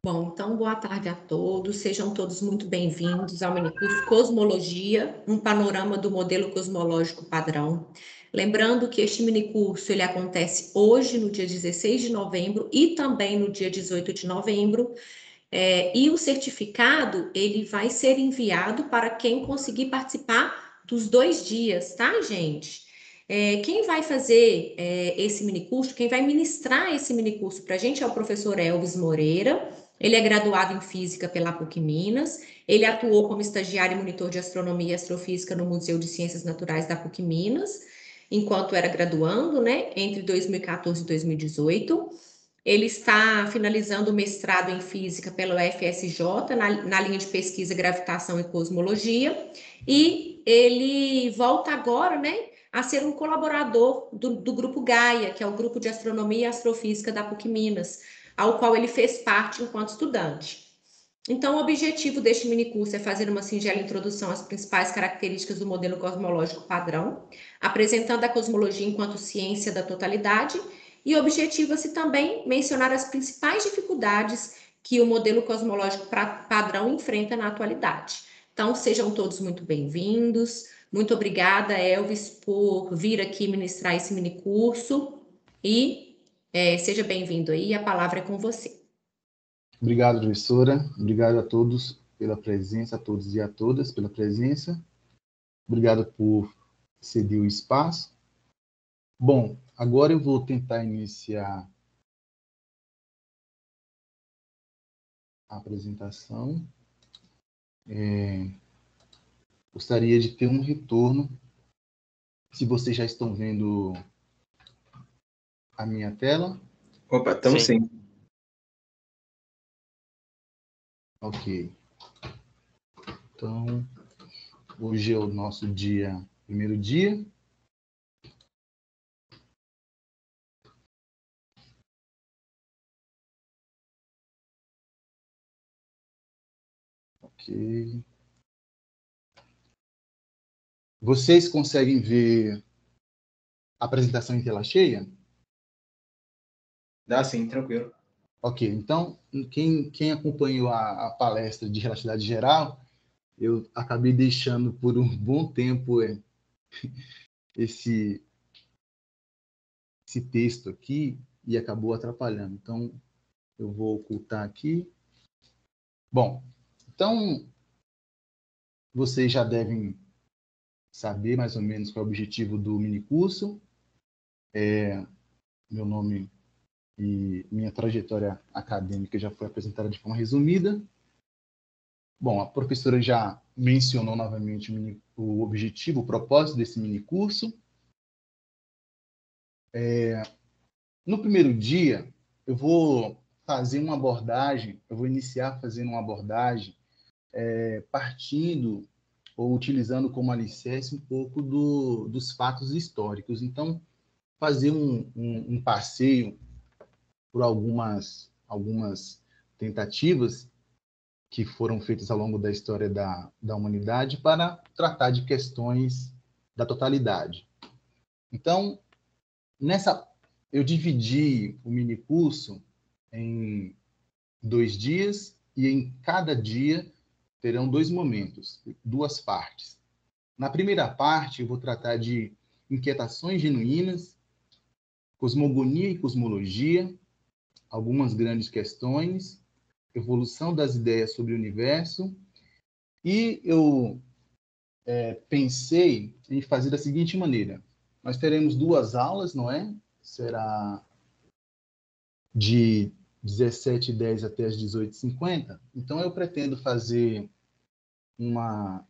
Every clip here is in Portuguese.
Bom, então boa tarde a todos, sejam todos muito bem-vindos ao minicurso Cosmologia, um panorama do modelo cosmológico padrão. Lembrando que este minicurso ele acontece hoje, no dia 16 de novembro, e também no dia 18 de novembro, e o certificado ele vai ser enviado para quem conseguir participar dos 2 dias, tá, gente? Quem vai fazer esse minicurso, quem vai ministrar esse minicurso para a gente é o professor Elvis Moreira. Ele é graduado em Física pela PUC Minas. Ele atuou como estagiário e monitor de Astronomia e Astrofísica no Museu de Ciências Naturais da PUC Minas, enquanto era graduando, né, entre 2014 e 2018. Ele está finalizando o mestrado em Física pela UFSJ, na linha de pesquisa Gravitação e Cosmologia, e ele volta agora, né, a ser um colaborador do Grupo Gaia, que é o Grupo de Astronomia e Astrofísica da PUC Minas, ao qual ele fez parte enquanto estudante. Então, o objetivo deste minicurso é fazer uma singela introdução às principais características do modelo cosmológico padrão, apresentando a cosmologia enquanto ciência da totalidade, e objetiva-se também mencionar as principais dificuldades que o modelo cosmológico padrão enfrenta na atualidade. Então, sejam todos muito bem-vindos. Muito obrigada, Elvis, por vir aqui ministrar esse minicurso. E seja bem-vindo aí, a palavra é com você. Obrigado, professora. Obrigado a todos pela presença, a todos e a todas pela presença. Obrigado por ceder o espaço. Bom, agora eu vou tentar iniciar a apresentação. Gostaria de ter um retorno, se vocês já estão vendo a minha tela. Opa, estamos sim. Ok. Então, hoje é o nosso primeiro dia. Ok. Vocês conseguem ver a apresentação em tela cheia? Dá sim, tranquilo. Ok, então, quem acompanhou a palestra de relatividade geral, eu acabei deixando por um bom tempo esse texto aqui e acabou atrapalhando. Então, eu vou ocultar aqui. Bom, então, vocês já devem saber mais ou menos qual é o objetivo do minicurso. Meu nome e minha trajetória acadêmica já foi apresentada de forma resumida. Bom, a professora já mencionou novamente o objetivo, o propósito desse minicurso. No primeiro dia, eu vou iniciar fazendo uma abordagem partindo ou utilizando como alicerce um pouco dos fatos históricos. Então, fazer um passeio por algumas tentativas que foram feitas ao longo da história da humanidade para tratar de questões da totalidade. Então, eu dividi o minicurso em 2 dias e em cada dia terão 2 momentos, 2 partes. Na primeira parte, eu vou tratar de inquietações genuínas, cosmogonia e cosmologia, algumas grandes questões, evolução das ideias sobre o universo, e eu pensei em fazer da seguinte maneira. Nós teremos 2 aulas, não é? Será de 17h10 até as 18h50. Então, eu pretendo fazer uma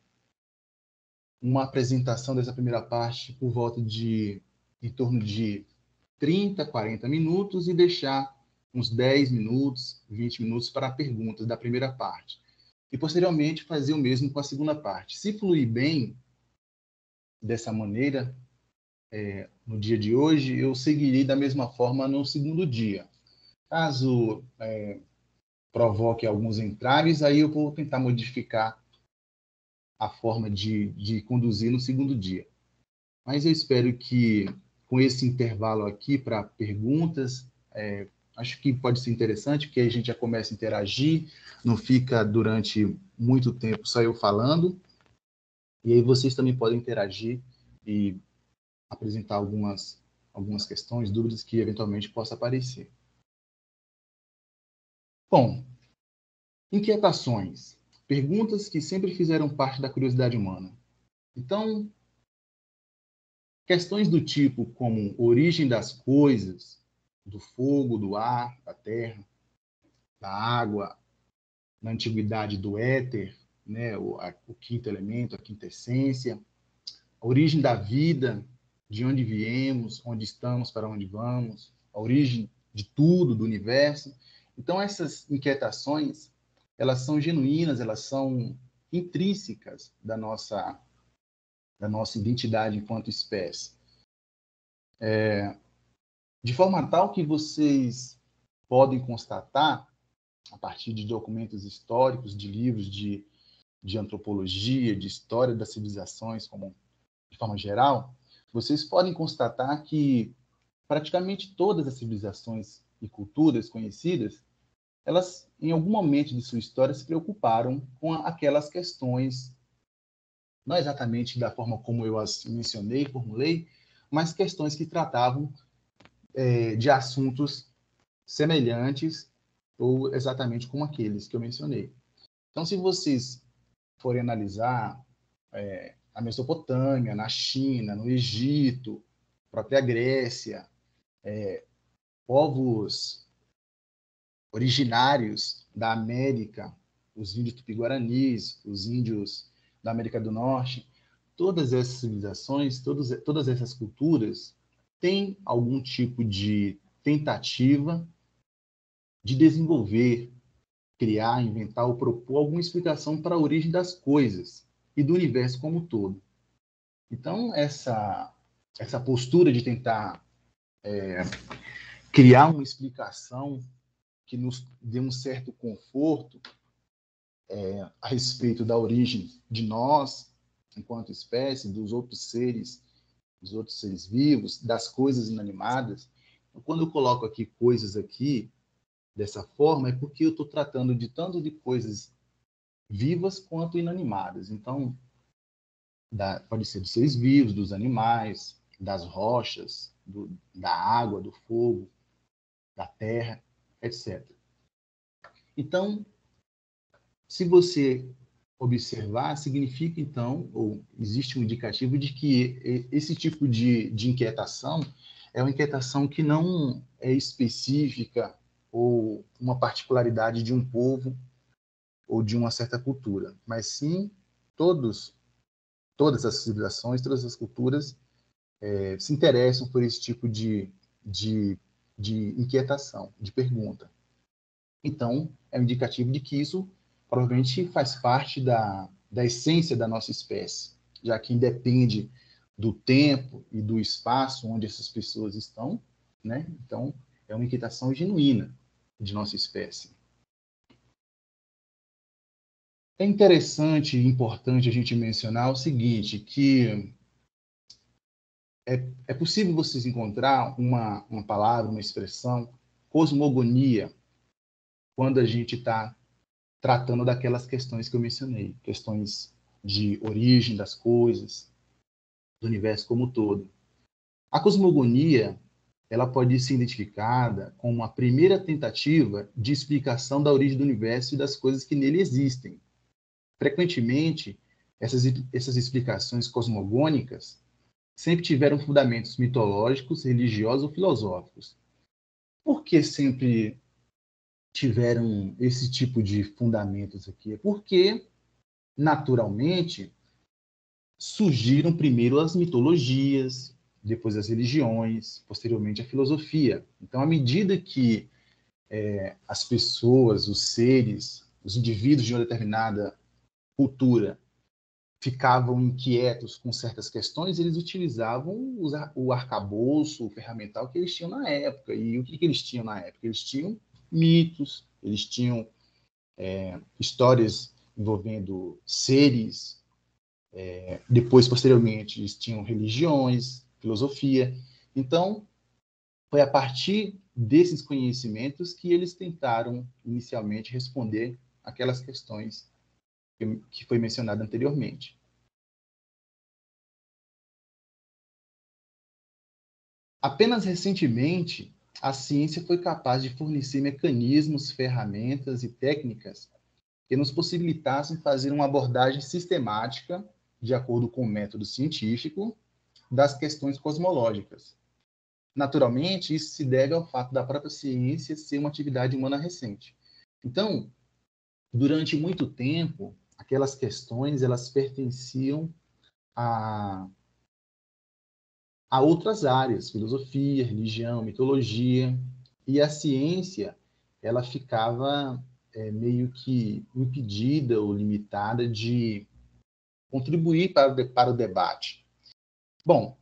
apresentação dessa primeira parte por volta em torno de 30, 40 minutos e deixar uns 10 minutos, 20 minutos para perguntas da primeira parte. E, posteriormente, fazer o mesmo com a segunda parte. Se fluir bem dessa maneira, no dia de hoje, eu seguirei da mesma forma no segundo dia. Caso provoque alguns entraves, aí eu vou tentar modificar a forma de conduzir no segundo dia. Mas eu espero que, com esse intervalo aqui para perguntas, acho que pode ser interessante, porque aí a gente já começa a interagir, não fica durante muito tempo só eu falando, e aí vocês também podem interagir e apresentar algumas questões, dúvidas que eventualmente possam aparecer. Bom, inquietações. Perguntas que sempre fizeram parte da curiosidade humana. Então, questões do tipo como origem das coisas, do fogo, do ar, da terra, da água, na antiguidade do éter, né, o quinto elemento, a quinta essência, a origem da vida, de onde viemos, onde estamos, para onde vamos, a origem de tudo, do universo. Então, essas inquietações, elas são genuínas, elas são intrínsecas da nossa identidade enquanto espécie. De forma tal que vocês podem constatar, a partir de documentos históricos, de livros de antropologia, de história das civilizações, de forma geral, vocês podem constatar que praticamente todas as civilizações e culturas conhecidas, elas, em algum momento de sua história, se preocuparam com aquelas questões, não exatamente da forma como eu as mencionei, formulei, mas questões que tratavam de assuntos semelhantes ou exatamente como aqueles que eu mencionei. Então, se vocês forem analisar a Mesopotâmia, na China, no Egito, própria Grécia, povos originários da América, os índios tupi-guaranis, os índios da América do Norte, todas essas civilizações, todas essas culturas têm algum tipo de tentativa de desenvolver, criar, inventar ou propor alguma explicação para a origem das coisas e do universo como um todo. Então, essa postura de tentar criar uma explicação que nos dê um certo conforto a respeito da origem de nós, enquanto espécie, dos outros seres vivos, das coisas inanimadas. Então, quando eu coloco aqui coisas aqui, dessa forma, é porque eu estou tratando de tanto de coisas vivas quanto inanimadas. Então, pode ser dos seres vivos, dos animais, das rochas, da água, do fogo, da terra, etc. Então, se você observar, significa, então, ou existe um indicativo de que esse tipo de inquietação é uma inquietação que não é específica ou uma particularidade de um povo ou de uma certa cultura, mas sim todas as civilizações, todas as culturas se interessam por esse tipo de inquietação, de pergunta. Então, é um indicativo de que isso provavelmente faz parte da essência da nossa espécie, já que independe do tempo e do espaço onde essas pessoas estão, né? Então, é uma inquietação genuína de nossa espécie. É interessante e importante a gente mencionar o seguinte, que é possível vocês encontrar uma palavra, uma expressão, cosmogonia, quando a gente está tratando daquelas questões que eu mencionei, questões de origem das coisas, do universo como um todo. A cosmogonia, ela pode ser identificada como uma primeira tentativa de explicação da origem do universo e das coisas que nele existem. Frequentemente, essas explicações cosmogônicas sempre tiveram fundamentos mitológicos, religiosos ou filosóficos. Por que sempre tiveram esse tipo de fundamentos aqui? É porque, naturalmente, surgiram primeiro as mitologias, depois as religiões, posteriormente a filosofia. Então, à medida que as pessoas, os seres, os indivíduos de uma determinada cultura ficavam inquietos com certas questões, eles utilizavam o arcabouço, o ferramental que eles tinham na época. E o que eles tinham na época? Eles tinham mitos, eles tinham histórias envolvendo seres, depois, posteriormente, eles tinham religiões, filosofia. Então, foi a partir desses conhecimentos que eles tentaram inicialmente responder aquelas questões que foi mencionado anteriormente. Apenas recentemente, a ciência foi capaz de fornecer mecanismos, ferramentas e técnicas que nos possibilitassem fazer uma abordagem sistemática, de acordo com o método científico, das questões cosmológicas. Naturalmente, isso se deve ao fato da própria ciência ser uma atividade humana recente. Então, durante muito tempo, aquelas questões elas pertenciam a outras áreas, filosofia, religião, mitologia, e a ciência ela ficava meio que impedida ou limitada de contribuir para o debate. Bom,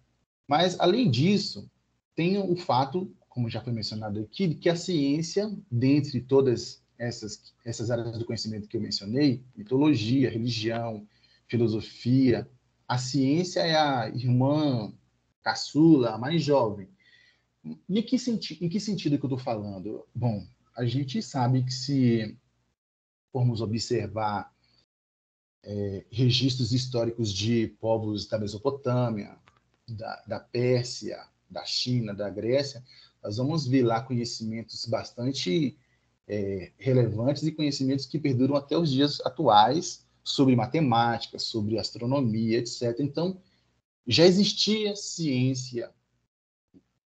mas além disso, tem o fato, como já foi mencionado aqui, que a ciência, dentre todas essas áreas do conhecimento que eu mencionei, mitologia, religião, filosofia, a ciência é a irmã caçula, a mais jovem. Em que sentido que eu estou falando? Bom, a gente sabe que se formos observar registros históricos de povos da Mesopotâmia, da Pérsia, da China, da Grécia, nós vamos ver lá conhecimentos bastante relevantes e conhecimentos que perduram até os dias atuais sobre matemática, sobre astronomia, etc. Então, já existia ciência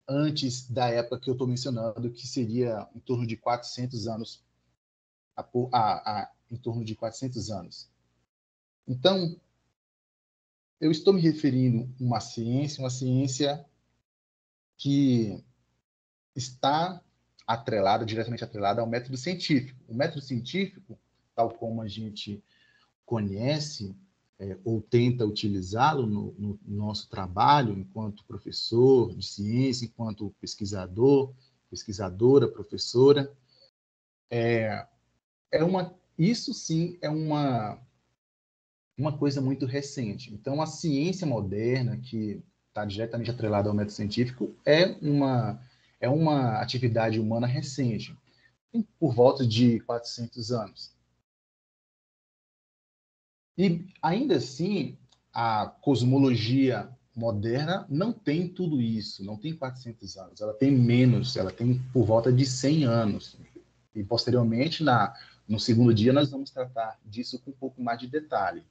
antes da época que eu estou mencionando, que seria em torno de 400 anos, em torno de 400 anos. Então, eu estou me referindo a uma ciência que está diretamente atrelada ao método científico. O método científico, tal como a gente conhece ou tenta utilizá-lo no nosso trabalho enquanto professor de ciência, enquanto pesquisador, pesquisadora, professora, isso sim é uma coisa muito recente. Então, a ciência moderna, que está diretamente atrelada ao método científico, é uma atividade humana recente, por volta de 400 anos. E, ainda assim, a cosmologia moderna não tem tudo isso, não tem 400 anos, ela tem menos, ela tem por volta de 100 anos. E, posteriormente, no segundo dia, nós vamos tratar disso com um pouco mais de detalhe.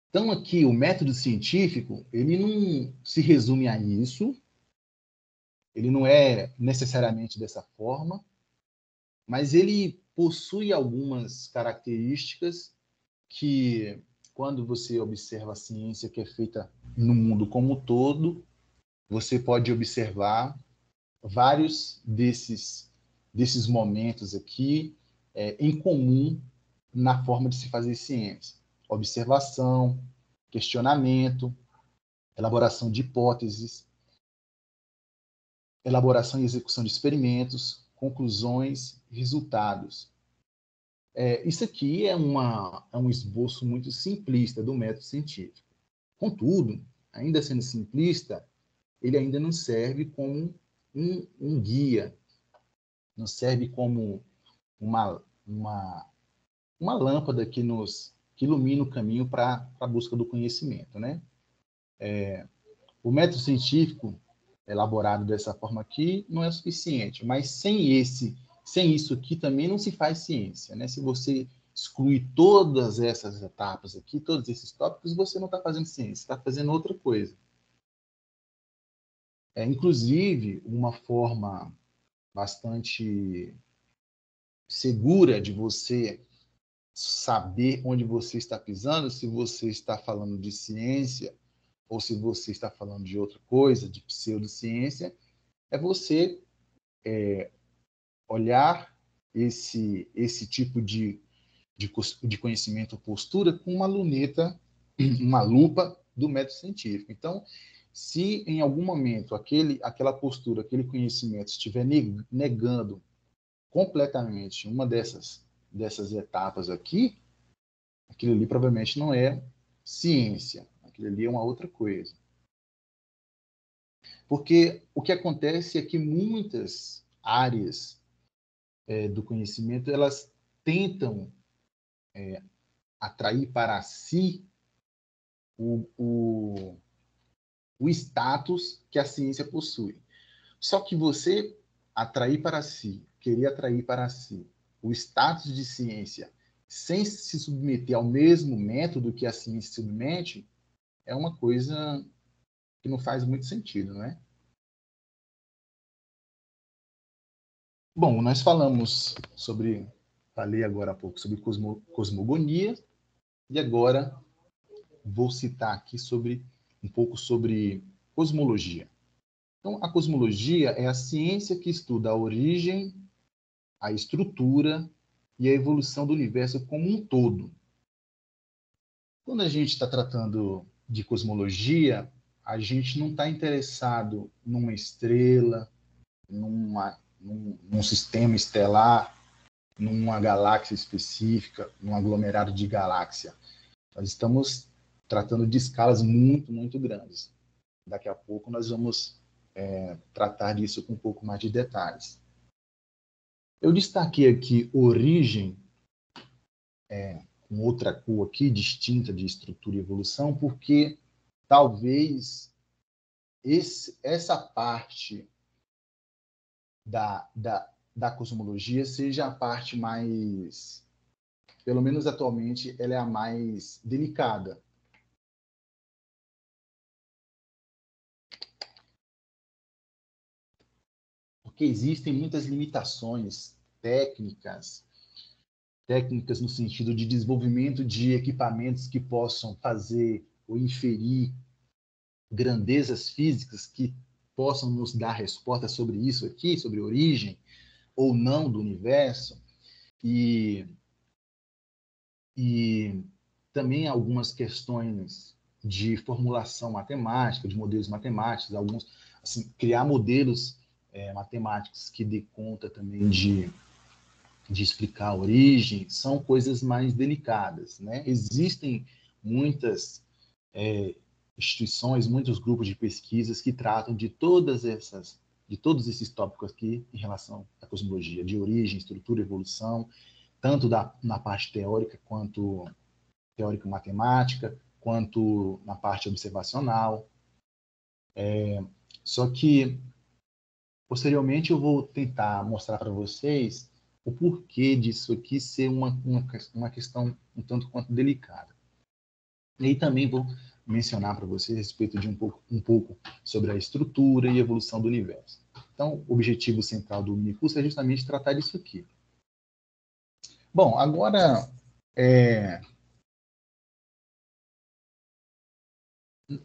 Então, aqui, o método científico, ele não se resume a isso, ele não é necessariamente dessa forma, mas ele possui algumas características que, quando você observa a ciência que é feita no mundo como um todo, você pode observar vários desses momentos aqui em comum na forma de se fazer ciência. Observação, questionamento, elaboração de hipóteses, elaboração e execução de experimentos, conclusões, resultados. Isso aqui é um esboço muito simplista do método científico. Contudo, ainda sendo simplista, ele ainda não serve como um guia, não serve como uma lâmpada que ilumina o caminho para a busca do conhecimento, né? O método científico elaborado dessa forma aqui não é suficiente, mas sem isso aqui também não se faz ciência, né? Se você excluir todas essas etapas aqui, todos esses tópicos, você não está fazendo ciência, está fazendo outra coisa. Inclusive, uma forma bastante segura de você saber onde você está pisando, se você está falando de ciência ou se você está falando de outra coisa, de pseudociência, é você olhar esse tipo de conhecimento ou postura com uma luneta, uma lupa do método científico. Então, se em algum momento aquela postura, aquele conhecimento estiver negando completamente uma dessas etapas aqui, aquilo ali provavelmente não é ciência, aquilo ali é uma outra coisa. Porque o que acontece é que muitas áreas do conhecimento, elas tentam atrair para si o status que a ciência possui. Só que você querer atrair para si o status de ciência sem se submeter ao mesmo método que a ciência se submete, é uma coisa que não faz muito sentido, não é? Bom, nós falei agora há pouco sobre cosmogonia, e agora vou citar aqui um pouco sobre cosmologia. Então, a cosmologia é a ciência que estuda a origem, a estrutura e a evolução do universo como um todo. Quando a gente está tratando de cosmologia, a gente não está interessado numa estrela, num sistema estelar, numa galáxia específica, num aglomerado de galáxia. Nós estamos tratando de escalas muito, muito grandes. Daqui a pouco nós vamos tratar disso com um pouco mais de detalhes. Eu destaquei aqui origem, com outra cor aqui, distinta de estrutura e evolução, porque talvez essa parte da cosmologia seja a parte mais, pelo menos atualmente, ela é a mais delicada. Porque existem muitas limitações técnicas no sentido de desenvolvimento de equipamentos que possam fazer ou inferir grandezas físicas que possam nos dar resposta sobre isso aqui, sobre a origem ou não do universo, e também algumas questões de formulação matemática, de modelos matemáticos, assim, criar modelos matemáticos que dê conta também de explicar a origem, são coisas mais delicadas, né? Existem muitas instituições, muitos grupos de pesquisas que tratam de todos esses tópicos aqui em relação à cosmologia, de origem, estrutura, evolução, tanto na parte teórica quanto teórico-matemática, quanto na parte observacional. Só que, posteriormente, eu vou tentar mostrar para vocês o porquê disso aqui ser uma questão um tanto quanto delicada. E aí também vou mencionar para vocês a respeito de um pouco sobre a estrutura e evolução do universo. Então, o objetivo central do minicurso é justamente tratar disso aqui. Bom, agora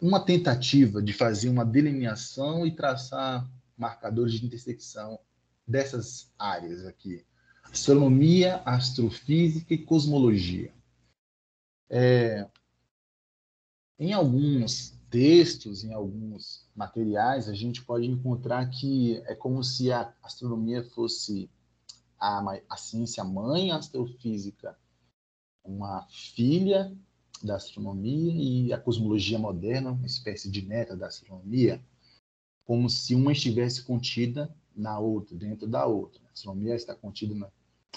uma tentativa de fazer uma delineação e traçar marcadores de intersecção dessas áreas aqui: astronomia, astrofísica e cosmologia. Em alguns textos, em alguns materiais, a gente pode encontrar que é como se a astronomia fosse a ciência mãe, a astrofísica uma filha da astronomia e a cosmologia moderna, uma espécie de neta da astronomia, como se uma estivesse contida na outra, dentro da outra. A astronomia está contida a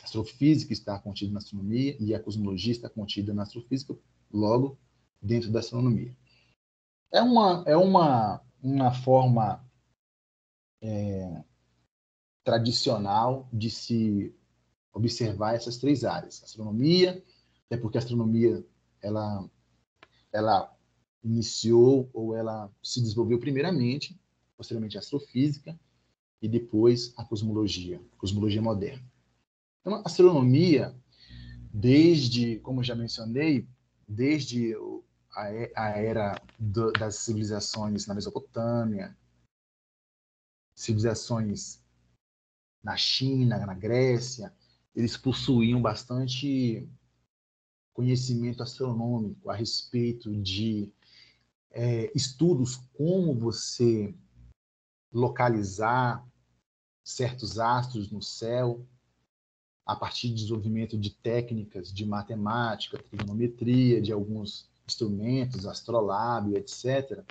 astrofísica está contida na astronomia e a cosmologia está contida na astrofísica, logo dentro da astronomia. É uma forma tradicional de se observar essas três áreas. Astronomia, até porque a astronomia ela iniciou ou ela se desenvolveu primeiramente, posteriormente a astrofísica e depois a cosmologia moderna. Então, a astronomia, como eu já mencionei, desde a era das civilizações na Mesopotâmia, civilizações na China, na Grécia, eles possuíam bastante conhecimento astronômico a respeito de estudos como você localizar certos astros no céu a partir do desenvolvimento de técnicas de matemática, trigonometria, de alguns instrumentos, astrolábio, etc.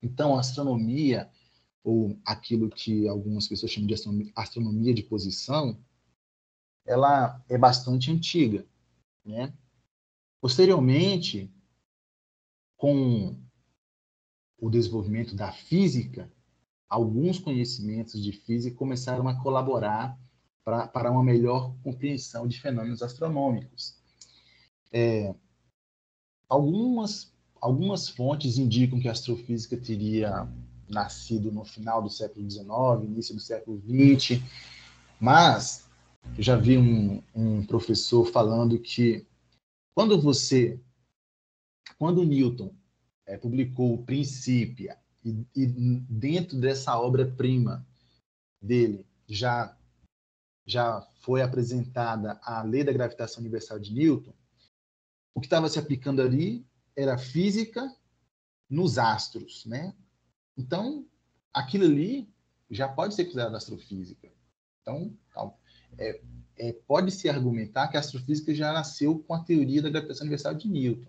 Então, a astronomia ou aquilo que algumas pessoas chamam de astronomia de posição, ela é bastante antiga, né? Posteriormente, com o desenvolvimento da física, alguns conhecimentos de física começaram a colaborar para uma melhor compreensão de fenômenos astronômicos. Algumas fontes indicam que a astrofísica teria nascido no final do século XIX, início do século XX, mas eu já vi um professor falando que quando Newton publicou o Principia, e dentro dessa obra-prima dele já foi apresentada a lei da gravitação universal de Newton, o que estava se aplicando ali era física nos astros, né? Então, aquilo ali já pode ser considerado astrofísica. Então, pode-se argumentar que a astrofísica já nasceu com a teoria da gravitação universal de Newton.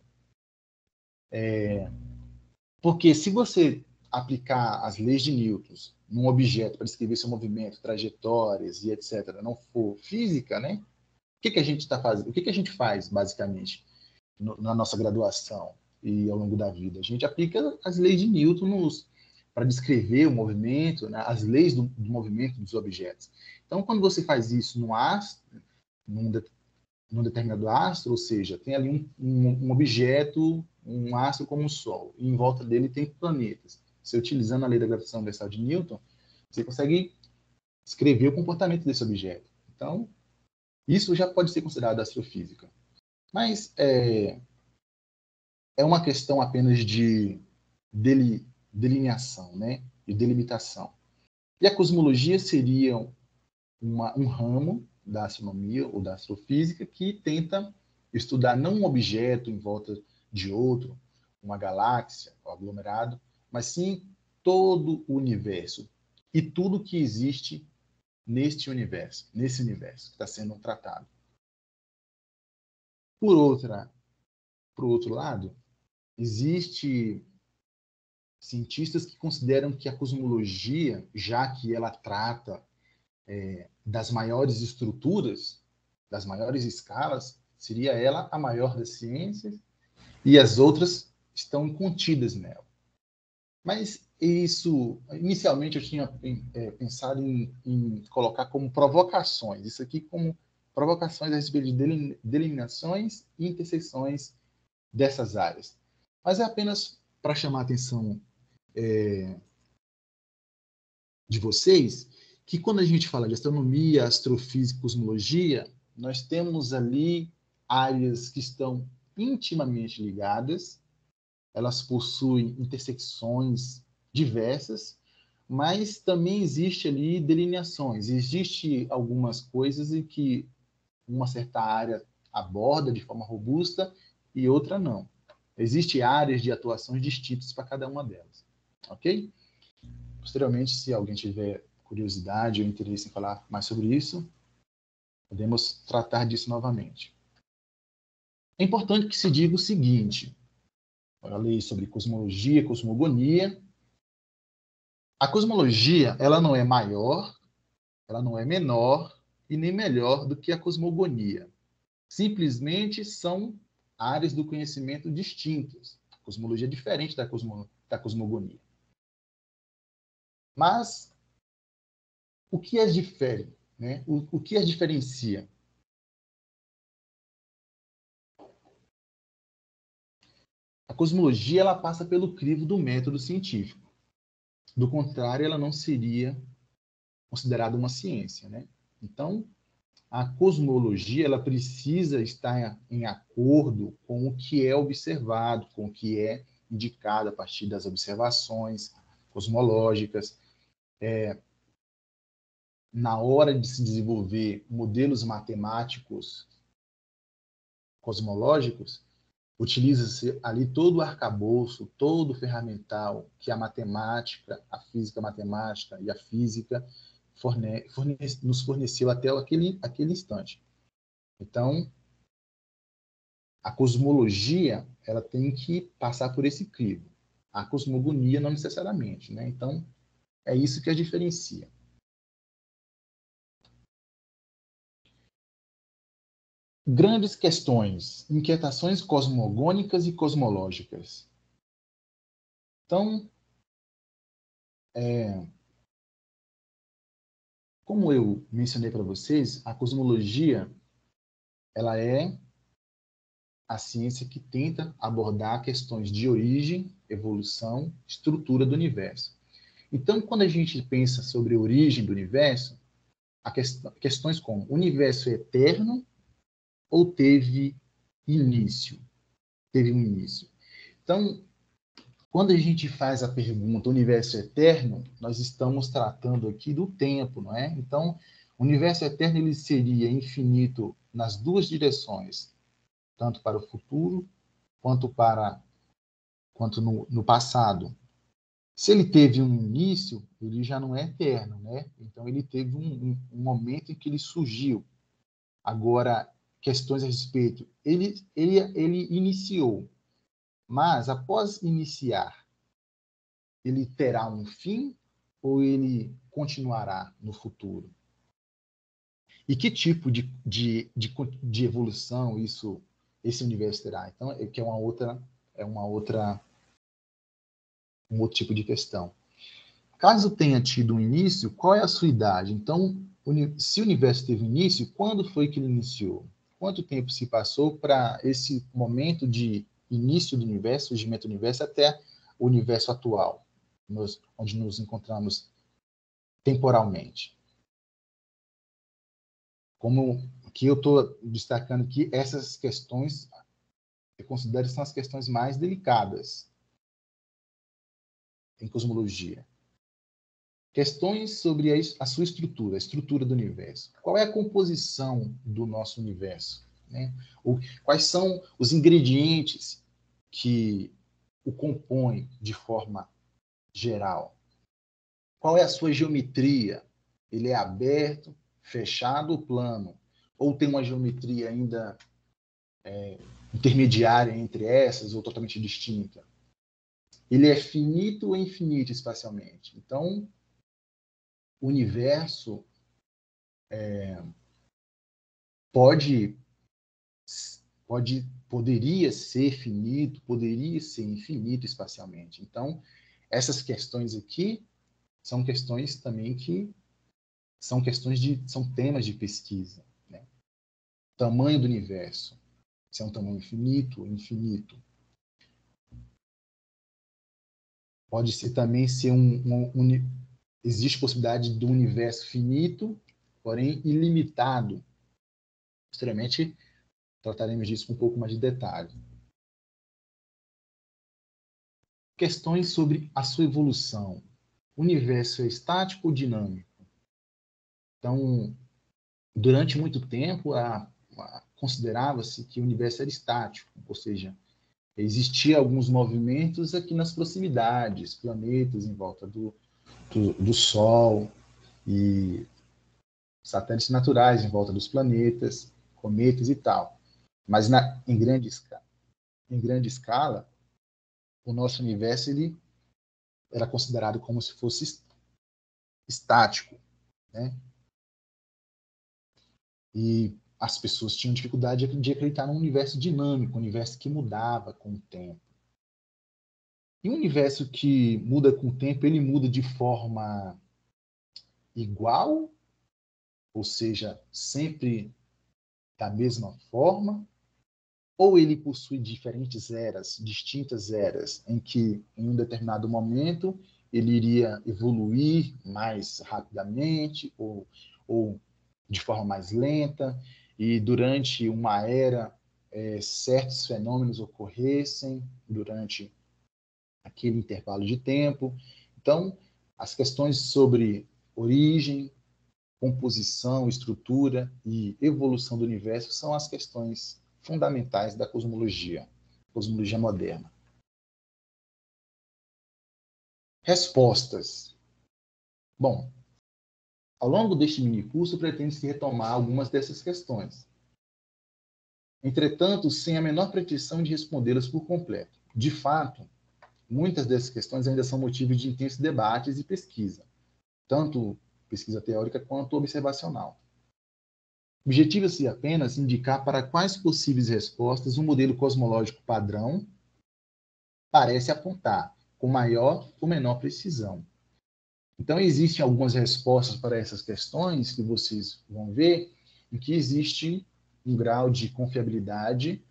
Porque se você aplicar as leis de Newton num objeto para descrever seu movimento, trajetórias e etc., não for física, né? O que a gente está fazendo? O que a gente faz, basicamente, na nossa graduação e ao longo da vida? A gente aplica as leis de Newton para descrever o movimento, né? As leis do movimento dos objetos. Então, quando você faz isso num determinado astro, ou seja, tem ali um objeto, um astro como o Sol, e em volta dele tem planetas. Você utilizando a lei da gravitação universal de Newton, você consegue descrever o comportamento desse objeto. Então, isso já pode ser considerado astrofísica. Mas é uma questão apenas de delineação, né? De delimitação. E a cosmologia seria um ramo da astronomia ou da astrofísica que tenta estudar não um objeto em volta de outro, uma galáxia, um aglomerado, mas sim todo o universo e tudo que existe nesse universo que está sendo tratado. Por outro lado, existe cientistas que consideram que a cosmologia, já que ela trata das maiores estruturas, das maiores escalas, seria ela a maior das ciências e as outras estão contidas nela. Mas isso, inicialmente eu tinha pensado em colocar como provocações, isso aqui como provocações a respeito de delimitações e interseções dessas áreas. Mas é apenas para chamar a atenção de vocês que quando a gente fala de astronomia, astrofísica, cosmologia, nós temos ali áreas que estão intimamente ligadas, elas possuem intersecções diversas, mas também existe ali delineações. Existe algumas coisas em que uma certa área aborda de forma robusta e outra não. Existem áreas de atuações distintas para cada uma delas. Ok? Posteriormente, se alguém tiver curiosidade ou interesse em falar mais sobre isso, podemos tratar disso novamente. É importante que se diga o seguinte: eu falei sobre cosmologia, cosmogonia. A cosmologia, ela não é maior, ela não é menor e nem melhor do que a cosmogonia. Simplesmente são áreas do conhecimento distintas. A cosmologia é diferente da cosmogonia. Mas o que as difere? Né? O que as diferencia? A cosmologia ela passa pelo crivo do método científico. Do contrário, ela não seria considerada uma ciência, né? Então, a cosmologia ela precisa estar em acordo com o que é observado, com o que é indicado a partir das observações cosmológicas. Na hora de se desenvolver modelos matemáticos cosmológicos, utiliza-se ali todo o arcabouço, todo o ferramental que a matemática, a física matemática e a física nos forneceu até aquele instante. Então, a cosmologia ela tem que passar por esse crivo. A cosmogonia não necessariamente, né? Então, É isso que a diferencia. Grandes questões, inquietações cosmogônicas e cosmológicas. Então, como eu mencionei para vocês, a cosmologia ela é a ciência que tenta abordar questões de origem, evolução, estrutura do universo. Então, quando a gente pensa sobre a origem do universo, questões como: o universo é eterno ou teve início? Teve um início. Então, quando a gente faz a pergunta, o universo é eterno, nós estamos tratando aqui do tempo, não é? Então, o universo eterno ele seria infinito nas duas direções, tanto para o futuro quanto no passado. Se ele teve um início, ele já não é eterno, né? Então, ele teve um momento em que ele surgiu. Agora, questões a respeito, ele iniciou, mas após iniciar, ele terá um fim ou ele continuará no futuro? E que tipo de evolução esse universo terá? Então, que é um outro tipo de questão. Caso tenha tido um início, qual é a sua idade? Então, se o universo teve início, quando foi que ele iniciou? Quanto tempo se passou para esse momento de início do universo, surgimento do universo, até o universo atual, onde nos encontramos temporalmente? Como que eu estou destacando aqui, essas questões eu considero que são as questões mais delicadas em cosmologia. Questões sobre a sua estrutura, a estrutura do universo. Qual é a composição do nosso universo? Né? Quais são os ingredientes que o compõem de forma geral? Qual é a sua geometria? Ele é aberto, fechado ou plano? Ou tem uma geometria ainda intermediária entre essas ou totalmente distinta? Ele é finito ou infinito espacialmente? Então, o universo poderia ser finito, poderia ser infinito espacialmente. Então, essas questões aqui são questões também que são temas de pesquisa, né? Tamanho do universo, se é um tamanho finito ou infinito. Pode ser também ser existe possibilidade do universo finito, porém ilimitado. Posteriormente, trataremos disso com um pouco mais de detalhe. Questões sobre a sua evolução. O universo é estático ou dinâmico? Então, durante muito tempo, considerava-se que o universo era estático, ou seja, existia alguns movimentos aqui nas proximidades, planetas em volta do Sol e satélites naturais em volta dos planetas, cometas e tal. Mas em grande escala, o nosso universo ele era considerado como se fosse estático, né? E as pessoas tinham dificuldade de acreditar num universo dinâmico, um universo que mudava com o tempo. E um universo que muda com o tempo, ele muda de forma igual, ou seja, sempre da mesma forma, ou ele possui diferentes eras, distintas eras, em que em um determinado momento ele iria evoluir mais rapidamente ou de forma mais lenta, e durante uma era certos fenômenos ocorressem durante aquele intervalo de tempo. Então, as questões sobre origem, composição, estrutura e evolução do universo são as questões fundamentais da cosmologia moderna. Respostas. Bom, ao longo deste minicurso, pretende-se retomar algumas dessas questões. Entretanto, sem a menor pretensão de respondê-las por completo. De fato, muitas dessas questões ainda são motivo de intensos debates e pesquisa. tanto pesquisa teórica quanto observacional. Objetiva-se apenas indicar para quais possíveis respostas um modelo cosmológico padrão parece apontar, com maior ou menor precisão. Então, existem algumas respostas para essas questões que vocês vão ver, em que existe um grau de confiabilidade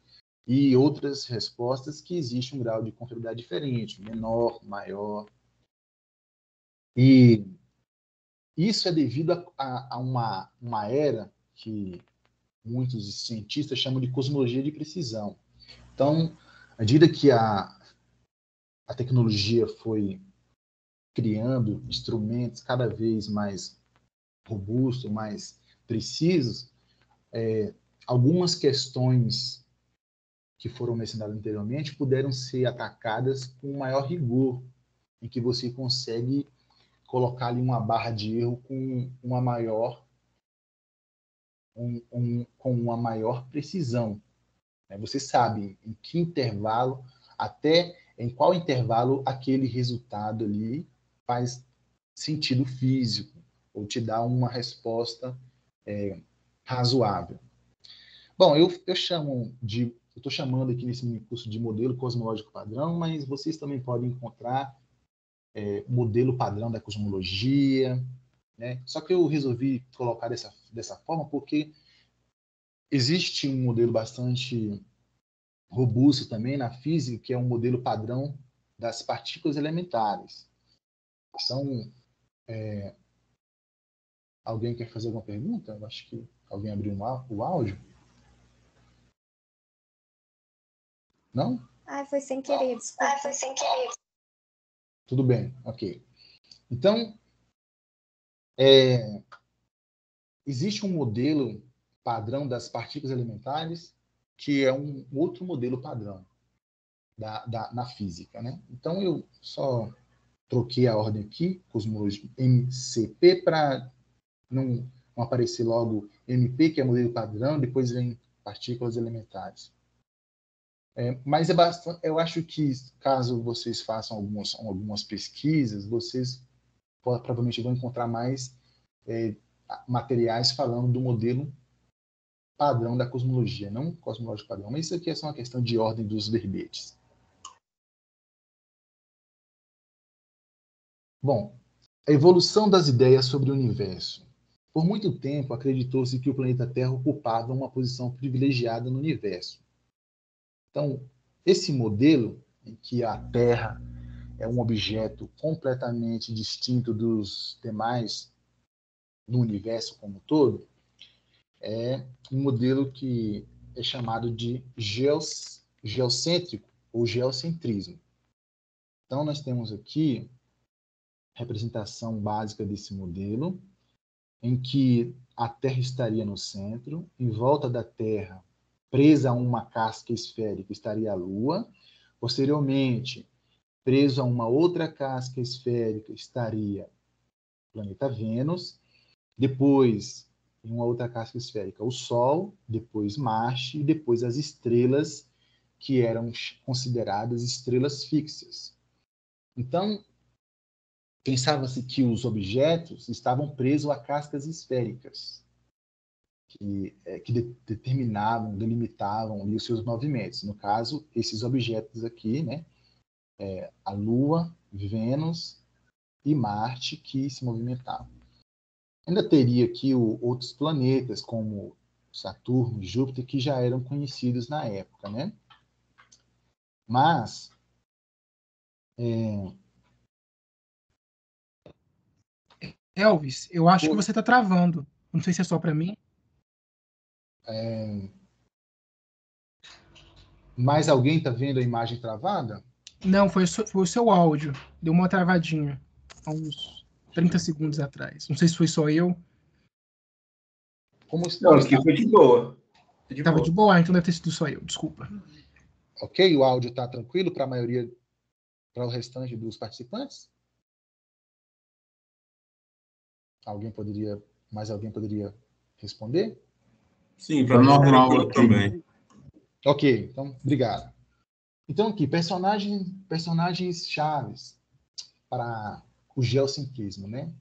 e outras respostas que existe um grau de confiabilidade diferente, menor, maior. E isso é devido a uma era que muitos cientistas chamam de cosmologia de precisão. Então, à medida que a tecnologia foi criando instrumentos cada vez mais robustos, mais precisos, algumas questões que foram mencionadas anteriormente puderam ser atacadas com maior rigor, em que você consegue colocar ali uma barra de erro com uma maior com uma maior precisão. Você sabe em que intervalo, até em qual intervalo aquele resultado ali faz sentido físico, ou te dá uma resposta razoável. Bom, eu estou chamando aqui nesse curso de modelo cosmológico padrão, mas vocês também podem encontrar modelo padrão da cosmologia, né? Só que eu resolvi colocar dessa forma porque existe um modelo bastante robusto também na física, que é um modelo padrão das partículas elementares. Então, alguém quer fazer alguma pergunta? Eu acho que alguém abriu o áudio. Não? Foi sem querer, desculpa. Foi sem querer. Tudo bem, ok. Então, existe um modelo padrão das partículas elementares, que é um outro modelo padrão na física, né? Então, eu só troquei a ordem aqui, cosmologia MCP, para não aparecer logo MP, que é modelo padrão, depois vem partículas elementares. Mas eu acho que, caso vocês façam algumas pesquisas, vocês provavelmente vão encontrar mais materiais falando do modelo padrão da cosmologia, não cosmológico padrão. Mas isso aqui é só uma questão de ordem dos verbetes. Bom, a evolução das ideias sobre o universo. Por muito tempo, acreditou-se que o planeta Terra ocupava uma posição privilegiada no universo. Então, esse modelo, em que a Terra é um objeto completamente distinto dos demais no universo como um todo, é um modelo que é chamado de geocêntrico ou geocentrismo. Então, nós temos aqui a representação básica desse modelo, em que a Terra estaria no centro, em volta da Terra, presa a uma casca esférica, estaria a Lua. Posteriormente, preso a uma outra casca esférica, estaria o planeta Vênus. Depois, em uma outra casca esférica, o Sol, depois Marte, e depois as estrelas, que eram consideradas estrelas fixas. Então, pensava-se que os objetos estavam presos a cascas esféricas, que delimitavam ali os seus movimentos. No caso, esses objetos aqui, né, a Lua, Vênus e Marte, que se movimentavam. Ainda teria aqui outros planetas, como Saturno, Júpiter, que já eram conhecidos na época, né? Mas Elvis, eu acho que você está travando. Não sei se é só para mim. Mais alguém está vendo a imagem travada? Não, foi o seu áudio. Deu uma travadinha há uns 30 segundos atrás. Não sei se foi só eu. Não, aqui foi de boa. Estava de boa? Então deve ter sido só eu. Desculpa. Ok? O áudio está tranquilo para a maioria, para o restante dos participantes? Mais alguém poderia responder? Sim, para nós tranquilo também. Ok, então, obrigado. Então, aqui, personagens chaves para o geocentrismo, né?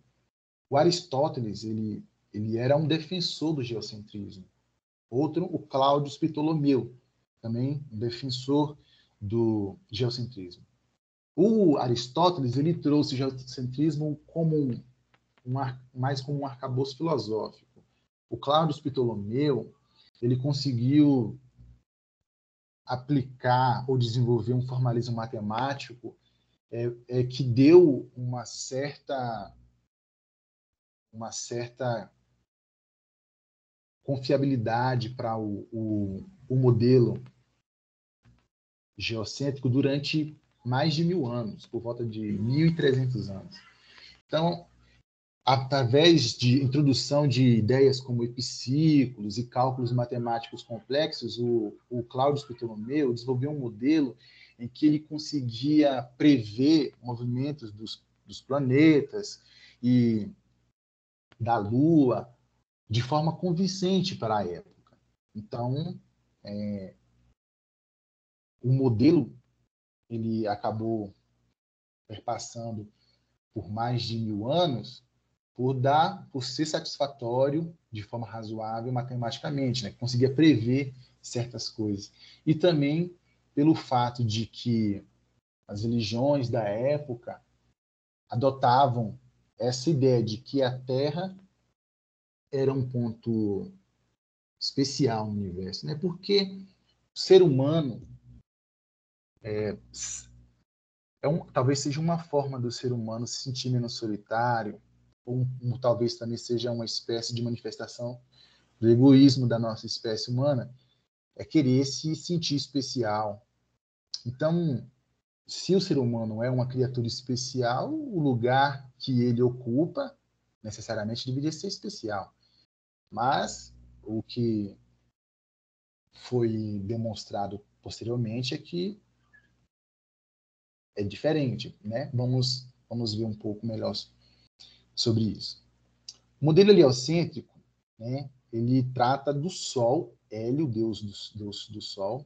O Aristóteles, ele era um defensor do geocentrismo. Outro, o Cláudio Ptolomeu, também um defensor do geocentrismo. O Aristóteles, ele trouxe o geocentrismo como mais como um arcabouço filosófico. O Cláudio Ptolomeu, ele conseguiu aplicar ou desenvolver um formalismo matemático que deu uma certa confiabilidade para o modelo geocêntrico durante mais de 1000 anos, por volta de 1300 anos. Então, através de introdução de ideias como epiciclos e cálculos matemáticos complexos, o Cláudio Ptolomeu desenvolveu um modelo em que ele conseguia prever movimentos dos planetas e da Lua de forma convincente para a época. Então, o modelo ele acabou perpassando por mais de 1000 anos por ser satisfatório de forma razoável matematicamente, né? Conseguia prever certas coisas. E também pelo fato de que as religiões da época adotavam essa ideia de que a Terra era um ponto especial no universo, né? Porque o ser humano talvez seja uma forma do ser humano se sentir menos solitário, ou talvez também seja uma espécie de manifestação do egoísmo da nossa espécie humana, é querer se sentir especial. Então, se o ser humano é uma criatura especial, o lugar que ele ocupa necessariamente deveria ser especial. Mas o que foi demonstrado posteriormente é que é diferente, né? Vamos ver um pouco melhor sobre isso. O modelo heliocêntrico, né? Ele trata do Sol, Hélio, deus do Sol,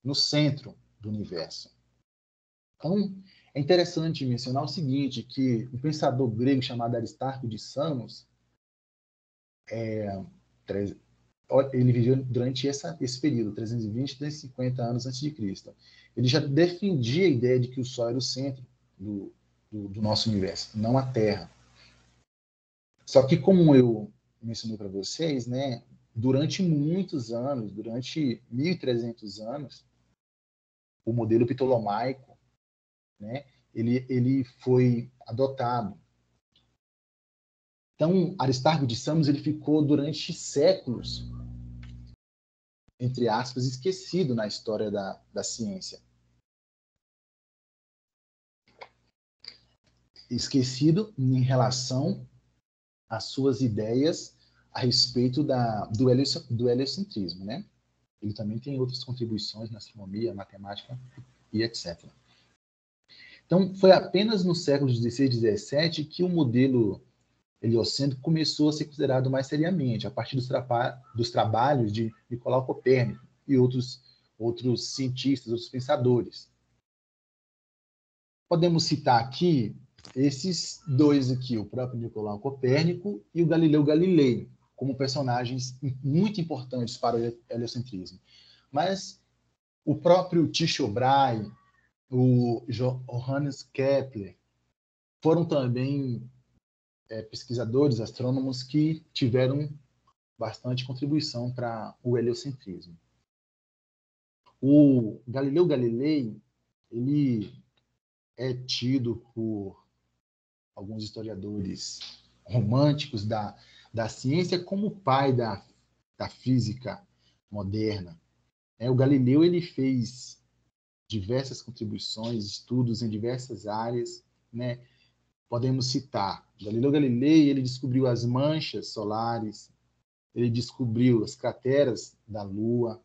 no centro do universo. Então, é interessante mencionar o seguinte, que um pensador grego chamado Aristarco de Samos, ele viveu durante esse período, 320, 350 anos antes de Cristo. Ele já defendia a ideia de que o Sol era o centro do nosso universo, não a Terra. Só que, como eu mencionei para vocês, né, durante muitos anos, durante 1300 anos, o modelo ptolomaico, né, ele foi adotado. Então, Aristarco de Samos ele ficou durante séculos, entre aspas, esquecido na história da ciência. Esquecido em relação às suas ideias a respeito do heliocentrismo, né? Ele também tem outras contribuições na astronomia, matemática e etc. Então, foi apenas no século XVI e XVII que o modelo heliocêntrico começou a ser considerado mais seriamente, a partir dos trabalhos de Nicolau Copérnico e outros cientistas, outros pensadores. Podemos citar aqui esses dois aqui, o próprio Nicolau Copérnico e o Galileu Galilei, como personagens muito importantes para o heliocentrismo. Mas o próprio Tycho Brahe, o Johannes Kepler, foram também pesquisadores, astrônomos que tiveram bastante contribuição para o heliocentrismo. O Galileu Galilei, ele é tido por alguns historiadores românticos da ciência como o pai da física moderna. O Galileu ele fez diversas contribuições, estudos em diversas áreas, né? Podemos citar Galileu Galilei, ele descobriu as manchas solares, ele descobriu as crateras da Lua,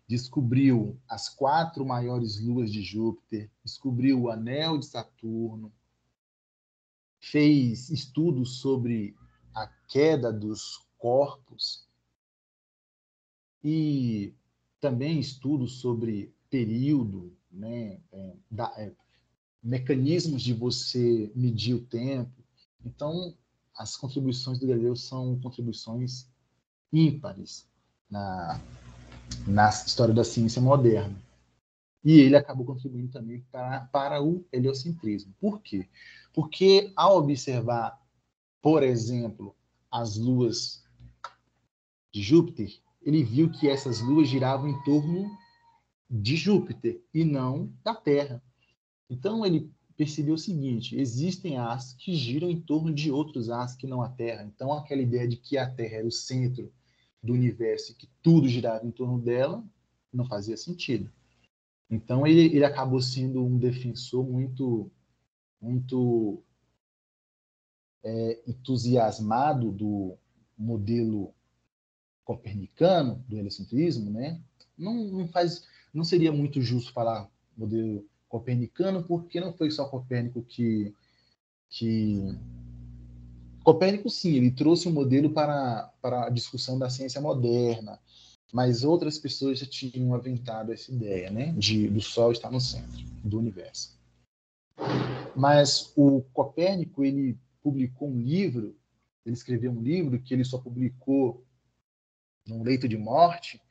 descobriu as 4 maiores luas de Júpiter, descobriu o anel de Saturno, fez estudos sobre a queda dos corpos e também estudos sobre período, né, mecanismos de você medir o tempo. Então, as contribuições do Galileu são contribuições ímpares na história da ciência moderna. E ele acabou contribuindo também para o heliocentrismo. Por quê? Porque ao observar, por exemplo, as luas de Júpiter, ele viu que essas luas giravam em torno de Júpiter e não da Terra. Então ele percebeu o seguinte: existem astros que giram em torno de outros astros que não a Terra. Então aquela ideia de que a Terra era o centro do universo e que tudo girava em torno dela não fazia sentido. Então ele acabou sendo um defensor muito entusiasmado do modelo copernicano, do heliocentrismo, né? Não seria muito justo falar modelo copernicano, porque não foi só Copérnico que Copérnico, sim, ele trouxe um modelo para a discussão da ciência moderna, mas outras pessoas já tinham aventado essa ideia, né, do Sol estar no centro do universo. Mas o Copérnico, ele publicou um livro, ele escreveu um livro que ele só publicou num leito de morte,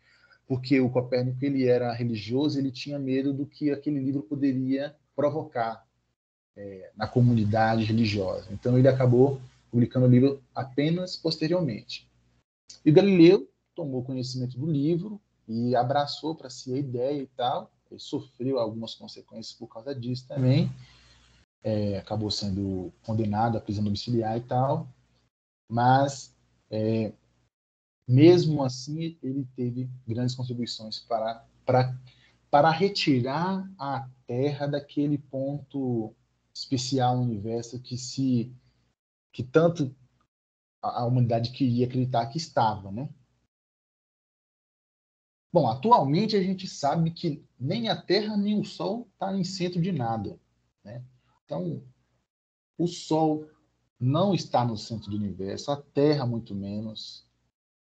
porque o Copérnico ele era religioso, ele tinha medo do que aquele livro poderia provocar na comunidade religiosa. Então ele acabou publicando o livro apenas posteriormente. E Galileu tomou conhecimento do livro e abraçou para si a ideia e tal. Ele sofreu algumas consequências por causa disso também. Acabou sendo condenado à prisão domiciliar e tal. Mas, mesmo assim, ele teve grandes contribuições para retirar a Terra daquele ponto especial no universo que tanto a humanidade queria acreditar que estava, né? Bom, atualmente a gente sabe que nem a Terra nem o Sol está em centro de nada, né? Então, o Sol não está no centro do universo, a Terra muito menos,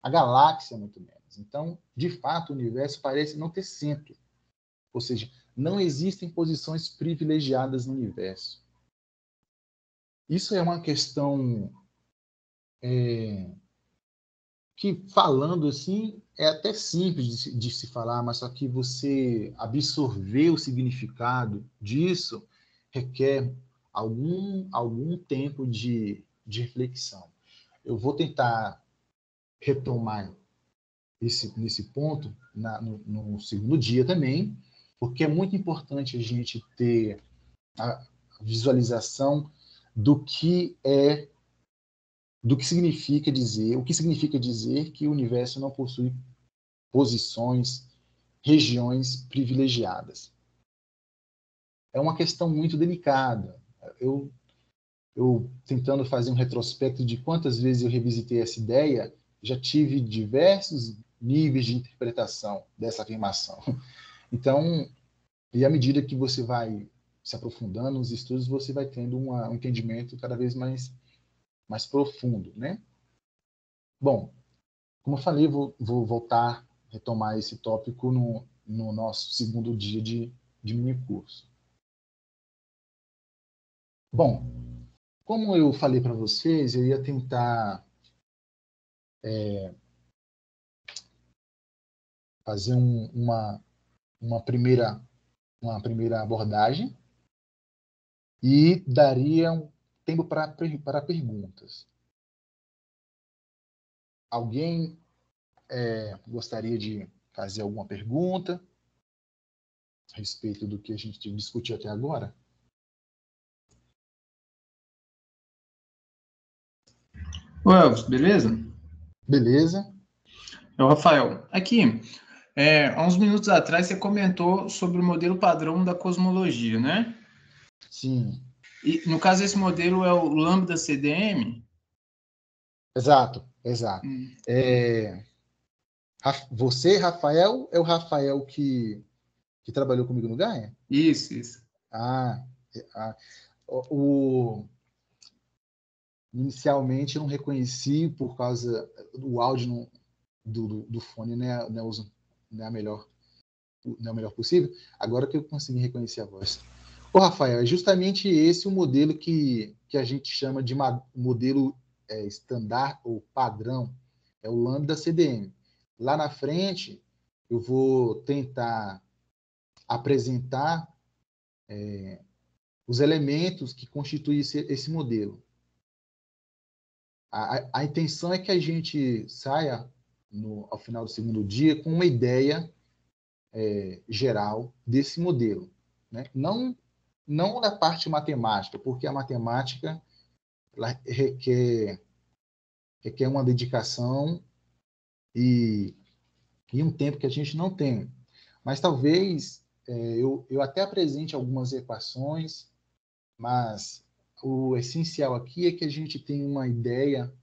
a galáxia muito menos. Então, de fato, o universo parece não ter centro. Ou seja, não existem posições privilegiadas no universo. Isso é uma questão que, falando assim, é até simples de se falar, mas só que você absorver o significado disso requer algum tempo de reflexão. Eu vou tentar retomar nesse ponto no segundo dia também, porque é muito importante a gente ter a visualização do que significa dizer que o universo não possui posições, regiões privilegiadas. É uma questão muito delicada. Eu tentando fazer um retrospecto de quantas vezes eu revisitei essa ideia, já tive diversos níveis de interpretação dessa afirmação. Então, e à medida que você vai se aprofundando nos estudos, você vai tendo um entendimento cada vez mais profundo, né? Bom, como eu falei, vou voltar, retomar esse tópico no nosso segundo dia de minicurso. Bom, como eu falei para vocês, eu ia tentar fazer uma primeira abordagem e daria um tempo para perguntas. Alguém gostaria de fazer alguma pergunta a respeito do que a gente discutiu até agora? Ô, Elvis, beleza? Beleza. É o Rafael. Aqui, há uns minutos atrás você comentou sobre o modelo padrão da cosmologia, né? Sim. E, no caso, esse modelo é o Lambda CDM? Exato. Você, Rafael, é o Rafael que trabalhou comigo no Gaia? Isso. Inicialmente eu não reconheci por causa do áudio do fone, não é o melhor possível. Agora que eu consegui reconhecer a voz. Rafael, é justamente esse o modelo que a gente chama de modelo estandar ou padrão é o Lambda CDM. Lá na frente, eu vou tentar apresentar os elementos que constituem esse modelo. A intenção é que a gente saia, ao final do segundo dia, com uma ideia geral desse modelo, né? Não da parte matemática, porque a matemática ela requer uma dedicação e um tempo que a gente não tem. Mas talvez eu até apresente algumas equações, mas o essencial aqui é que a gente tenha uma ideia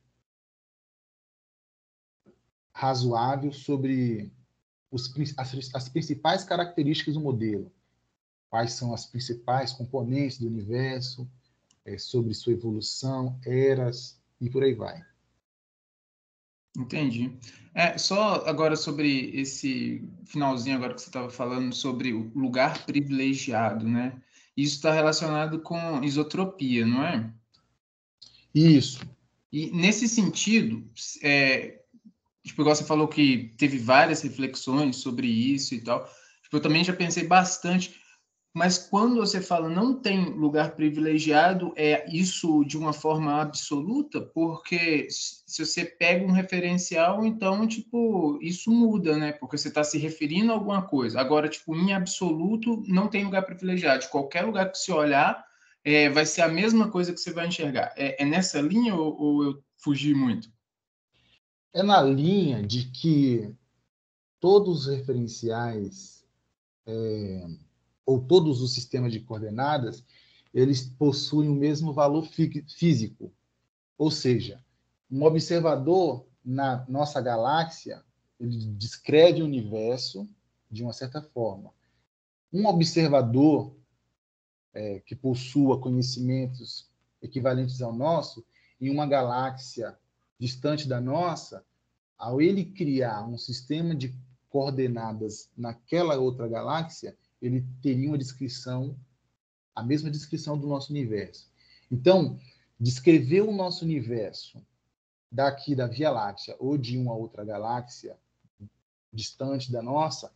razoável sobre as principais características do modelo, quais são as principais componentes do universo, sobre sua evolução, eras e por aí vai. Entendi. Só agora sobre esse finalzinho agora que você estava falando sobre o lugar privilegiado, né? Isso está relacionado com isotropia, não é? Isso. E nesse sentido, tipo, igual você falou que teve várias reflexões sobre isso e tal, tipo, eu também já pensei bastante, mas quando você fala não tem lugar privilegiado, é isso de uma forma absoluta? Porque se você pega um referencial, então, tipo, isso muda, né? Porque você está se referindo a alguma coisa. Agora, tipo, em absoluto, não tem lugar privilegiado. De qualquer lugar que você olhar, vai ser a mesma coisa que você vai enxergar. É nessa linha ou eu fugi muito? É na linha de que todos os referenciais ou todos os sistemas de coordenadas, eles possuem o mesmo valor físico. Ou seja, um observador na nossa galáxia, ele descreve o universo de uma certa forma. Um observador que possua conhecimentos equivalentes ao nosso, em uma galáxia distante da nossa, ao ele criar um sistema de coordenadas naquela outra galáxia, ele teria uma descrição, a mesma descrição do nosso universo. Então, descrever o nosso universo daqui da Via Láctea ou de uma outra galáxia distante da nossa,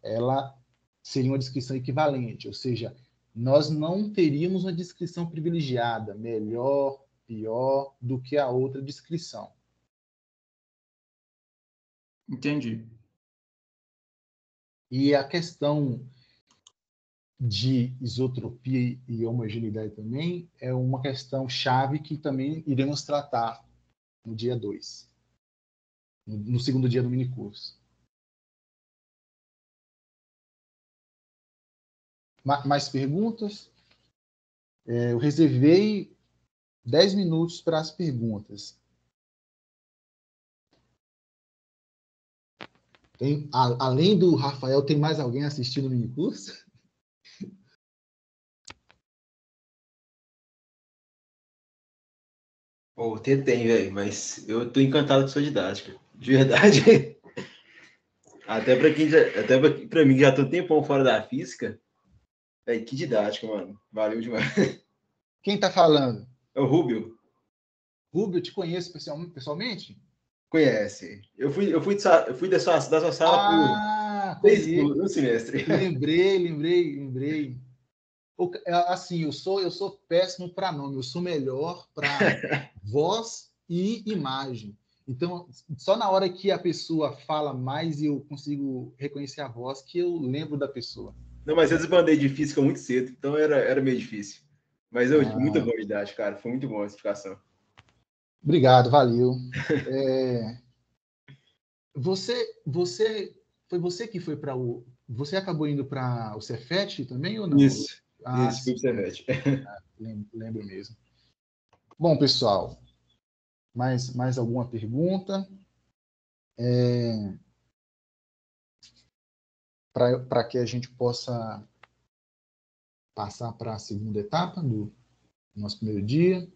ela seria uma descrição equivalente, ou seja, nós não teríamos uma descrição privilegiada, melhor, pior do que a outra descrição. Entendi. E a questão de isotropia e homogeneidade também é uma questão chave que também iremos tratar no dia 2, no segundo dia do minicurso. Mais perguntas? Eu reservei 10 minutos para as perguntas. Além do Rafael, tem mais alguém assistindo o minicurso? Tem, velho, mas eu tô encantado com sua didática. De verdade. Até para mim que já tô um tempão fora da física. Véio, que didática, mano. Valeu demais. Quem tá falando? É o Rubio. Rubio, eu te conheço pessoalmente? Conhece. Eu fui da sua sala por um semestre. Lembrei. Assim, eu sou péssimo para nome, eu sou melhor para voz e imagem. Então, só na hora que a pessoa fala mais e eu consigo reconhecer a voz que eu lembro da pessoa. Não, mas eu desbandei de física muito cedo, então era meio difícil. Mas muito boa a idade, cara. Foi muito boa a explicação. Obrigado, valeu. Foi você que foi para o... Você acabou indo para o Cefet também ou não? Isso, fui para o Cefet. Lembro mesmo. Bom, pessoal, mais alguma pergunta? Para que a gente possa passar para a segunda etapa do nosso primeiro dia?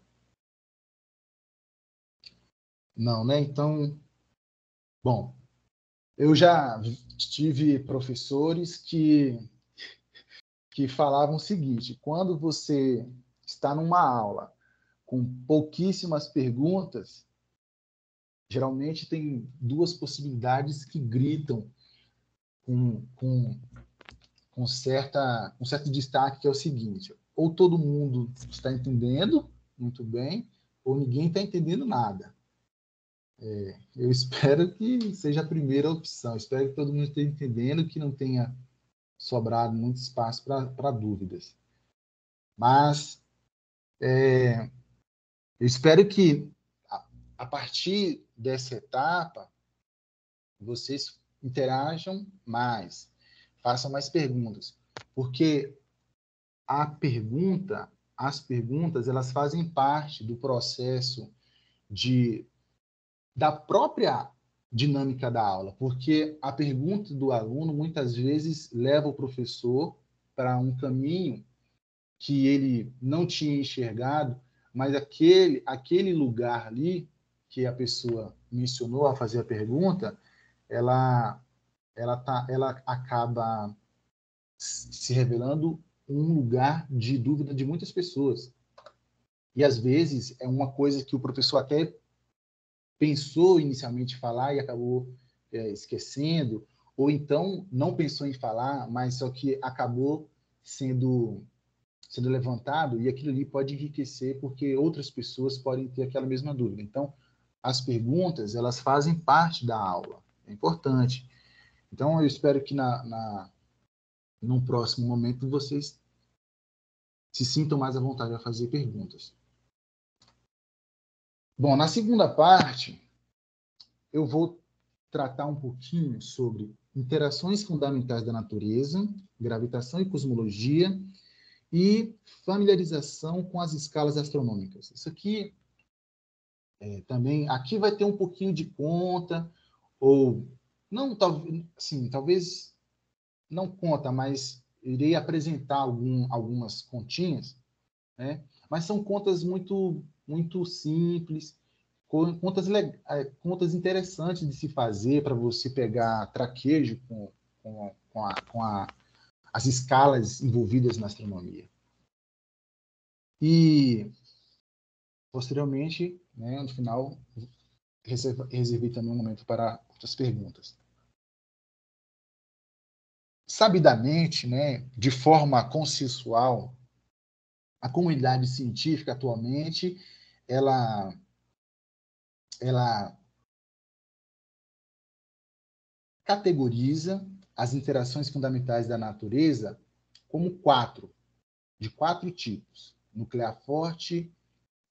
Não, né? Então, bom, eu já tive professores que falavam o seguinte: quando você está numa aula com pouquíssimas perguntas, geralmente tem duas possibilidades que gritam com certo destaque, que é o seguinte: ou todo mundo está entendendo muito bem, ou ninguém está entendendo nada. Eu espero que seja a primeira opção. Espero que todo mundo esteja entendendo, que não tenha sobrado muito espaço para dúvidas. Mas eu espero que, a partir dessa etapa, vocês interajam mais, façam mais perguntas, porque as perguntas, elas fazem parte do processo da própria dinâmica da aula, porque a pergunta do aluno muitas vezes leva o professor para um caminho que ele não tinha enxergado, mas aquele lugar ali que a pessoa mencionou a fazer a pergunta, ela acaba se revelando um lugar de dúvida de muitas pessoas. E às vezes é uma coisa que o professor até pensou inicialmente falar e acabou esquecendo, ou então não pensou em falar, mas só que acabou sendo levantado, e aquilo ali pode enriquecer, porque outras pessoas podem ter aquela mesma dúvida. Então, as perguntas, elas fazem parte da aula. É importante. Então, eu espero que num próximo momento vocês se sintam mais à vontade a fazer perguntas. Bom, na segunda parte, eu vou tratar um pouquinho sobre interações fundamentais da natureza, gravitação e cosmologia, e familiarização com as escalas astronômicas. Isso aqui também, aqui vai ter um pouquinho de conta, ou não, talvez não conta, mas irei apresentar algumas continhas, né? Mas são contas muito, muito simples, contas interessantes de se fazer para você pegar traquejo com as escalas envolvidas na astronomia. E, posteriormente, né, no final, reservei também um momento para outras perguntas. Sabidamente, né, de forma consensual, a comunidade científica atualmente ela categoriza as interações fundamentais da natureza como de quatro tipos: nuclear forte,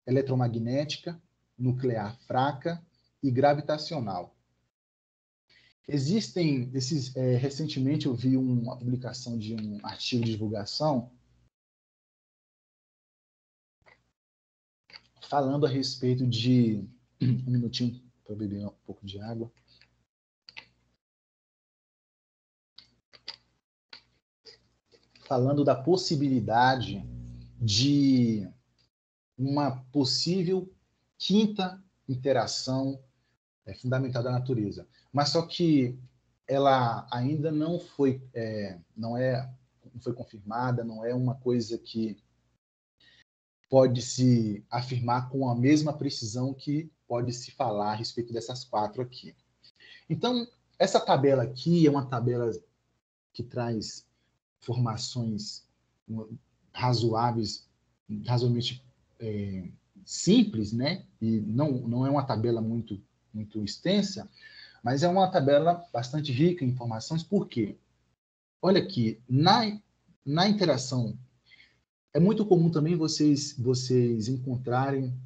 eletromagnética, nuclear fraca e gravitacional. Recentemente eu vi uma publicação de um artigo de divulgação falando a respeito de... Um minutinho para beber um pouco de água. Falando da possibilidade de uma possível quinta interação fundamental da natureza. Mas só que ela ainda não foi confirmada, não é uma coisa que pode se afirmar com a mesma precisão que pode se falar a respeito dessas quatro aqui. Então, essa tabela aqui é uma tabela que traz informações razoavelmente simples, né? E não é uma tabela muito extensa, mas é uma tabela bastante rica em informações. Por quê? Olha aqui, na interação, é muito comum também vocês encontrarem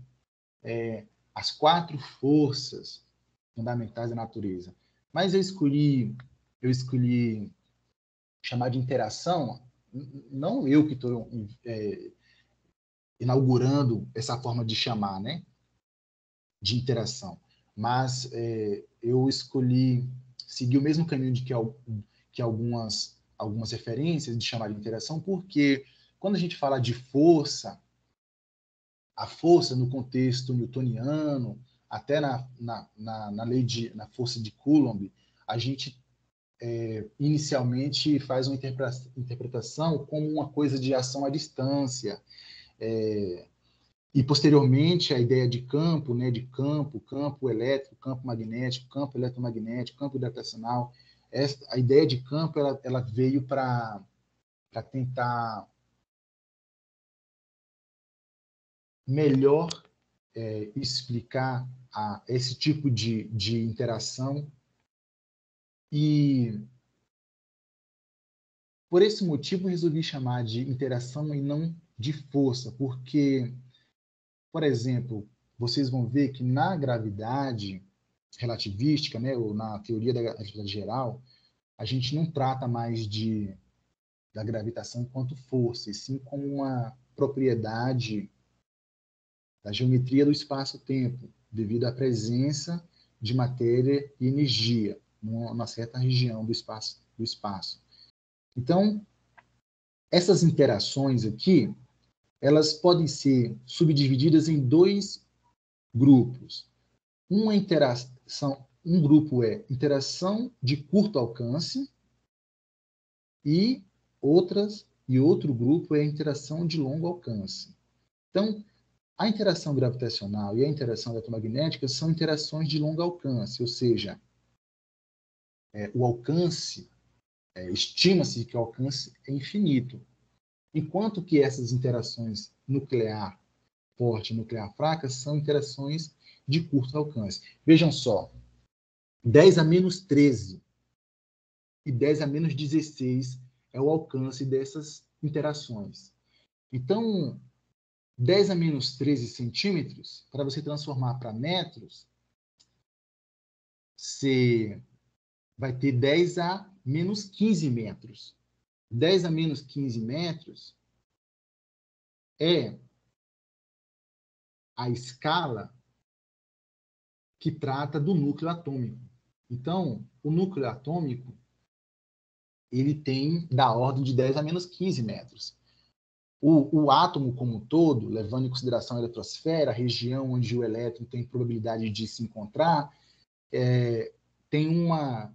as quatro forças fundamentais da natureza. Mas eu escolhi chamar de interação, não eu que estou inaugurando essa forma de chamar, né, de interação, mas eu escolhi seguir o mesmo caminho que algumas referências de chamar de interação, porque quando a gente fala de força, a força no contexto newtoniano, até na lei na força de Coulomb, a gente inicialmente faz uma interpretação como uma coisa de ação à distância, E, posteriormente, a ideia de campo, né, de campo elétrico, campo magnético, campo eletromagnético, campo gravitacional. A ideia de campo ela veio para tentar melhor explicar esse tipo de interação. E, por esse motivo, eu resolvi chamar de interação e não de força, porque, por exemplo, vocês vão ver que na gravidade relativística, né, ou na teoria da relatividade geral, a gente não trata mais da gravitação enquanto força, e sim como uma propriedade da geometria do espaço-tempo, devido à presença de matéria e energia numa certa região do espaço. Então, essas interações aqui, elas podem ser subdivididas em dois grupos. Um grupo é interação de curto alcance e outro grupo é interação de longo alcance. Então, a interação gravitacional e a interação eletromagnética são interações de longo alcance, ou seja, o alcance, estima-se que o alcance é infinito. Enquanto que essas interações nuclear forte e nuclear fraca são interações de curto alcance. Vejam só, 10 a menos 13 e 10 a menos 16 é o alcance dessas interações. Então, 10 a menos 13 centímetros, para você transformar para metros, você vai ter 10 a menos 15 metros. 10 a menos 15 metros é a escala que trata do núcleo atômico. Então, o núcleo atômico ele tem da ordem de 10 a menos 15 metros. O átomo como um todo, levando em consideração a eletrosfera, a região onde o elétron tem probabilidade de se encontrar, tem uma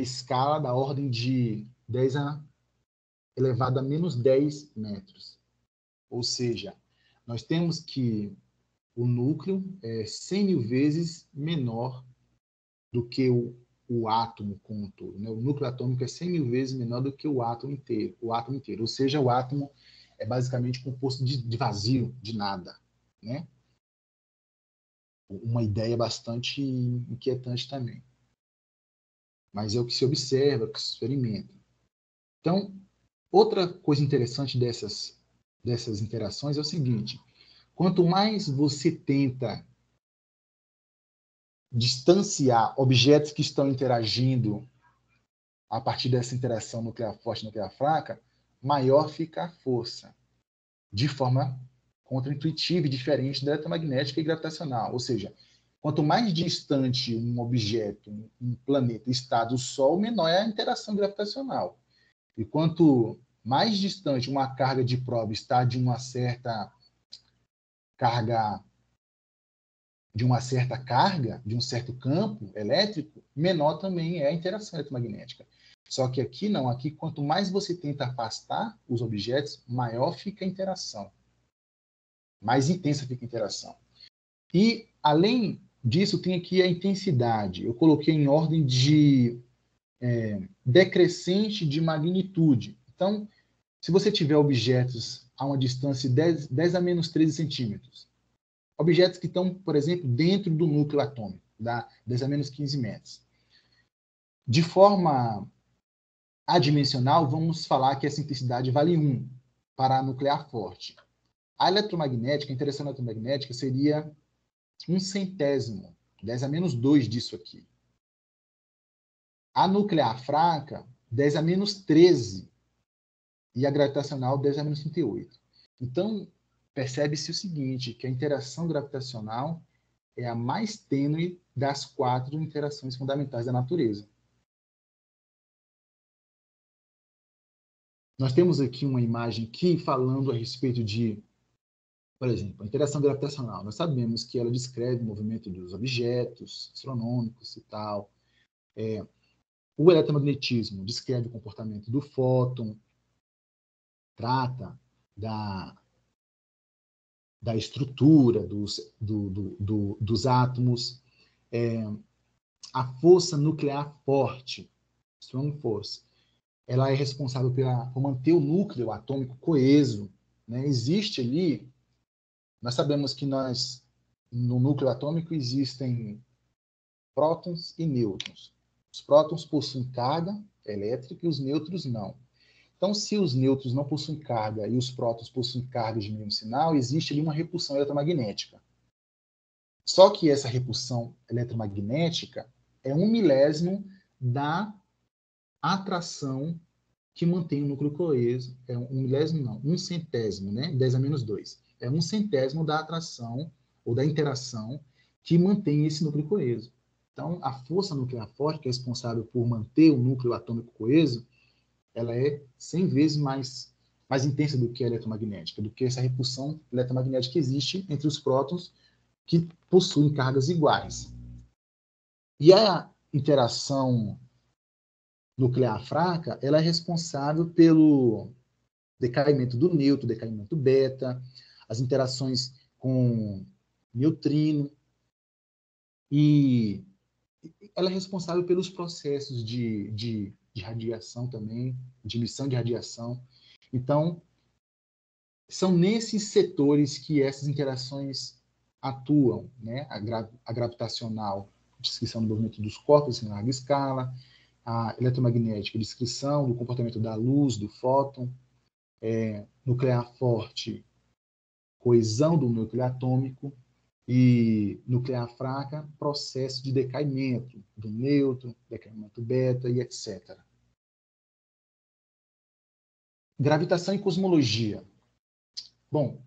escala da ordem de 10 elevado a menos 10 metros. Ou seja, nós temos que o núcleo é 100 mil vezes menor do que o átomo como um todo. Né? O núcleo atômico é 100 mil vezes menor do que o átomo inteiro. Ou seja, o átomo é basicamente composto de vazio, de nada. Né? Uma ideia bastante inquietante também. Mas é o que se observa, o que se experimenta. Então, outra coisa interessante dessas interações é o seguinte: quanto mais você tenta distanciar objetos que estão interagindo a partir dessa interação nuclear forte e nuclear fraca, maior fica a força, de forma contraintuitiva e diferente da eletromagnética e gravitacional. Ou seja, quanto mais distante um objeto, um planeta está do Sol, menor é a interação gravitacional. E quanto mais distante uma carga de prova está de uma certa carga, de um certo campo elétrico, menor também é a interação eletromagnética. Só que aqui não, aqui quanto mais você tenta afastar os objetos, maior fica a interação. Mais intensa fica a interação. E, além disso, tem aqui a intensidade. Eu coloquei em ordem de decrescente de magnitude. Então, se você tiver objetos a uma distância de 10 a menos 13 centímetros, objetos que estão, por exemplo, dentro do núcleo atômico, 10 a menos 15 metros. De forma adimensional, vamos falar que essa intensidade vale 1 para a nuclear forte. A eletromagnética, a interação eletromagnética seria 1/100º, 10 a menos 2 disso aqui. A nuclear fraca, 10 a menos 13. E a gravitacional, 10 a menos 38. Então, percebe-se o seguinte, que a interação gravitacional é a mais tênue das 4 interações fundamentais da natureza. Nós temos aqui uma imagem aqui falando a respeito de, por exemplo, a interação gravitacional. Nós sabemos que ela descreve o movimento dos objetos astronômicos e tal. O eletromagnetismo descreve o comportamento do fóton. trata da estrutura dos átomos, a força nuclear forte, strong force, ela é responsável por manter o núcleo atômico coeso, né? Existe ali, nós sabemos que no núcleo atômico existem prótons e nêutrons. Os prótons possuem carga elétrica e os nêutrons não. Então, se os nêutrons não possuem carga e os prótons possuem carga de mesmo sinal, existe ali uma repulsão eletromagnética. Só que essa repulsão eletromagnética é 1/1000 da atração que mantém o núcleo coeso. É 1/1000 não, 1/100º, né? 10⁻². É 1/100º da atração ou da interação que mantém esse núcleo coeso. Então, a força nuclear forte, que é responsável por manter o núcleo atômico coeso, ela é 100 vezes mais intensa do que a eletromagnética, do que essa repulsão eletromagnética que existe entre os prótons que possuem cargas iguais. E a interação nuclear fraca, ela é responsável pelo decaimento do nêutron, decaimento beta, as interações com neutrino, e ela é responsável pelos processos de radiação também, de emissão de radiação. Então, são nesses setores que essas interações atuam, né? A gravitacional, descrição do movimento dos corpos em larga escala, a eletromagnética, descrição do comportamento da luz, do fóton, nuclear forte, coesão do núcleo atômico, e nuclear fraca, processo de decaimento do nêutron, decaimento beta e etc. Gravitação e cosmologia. Bom,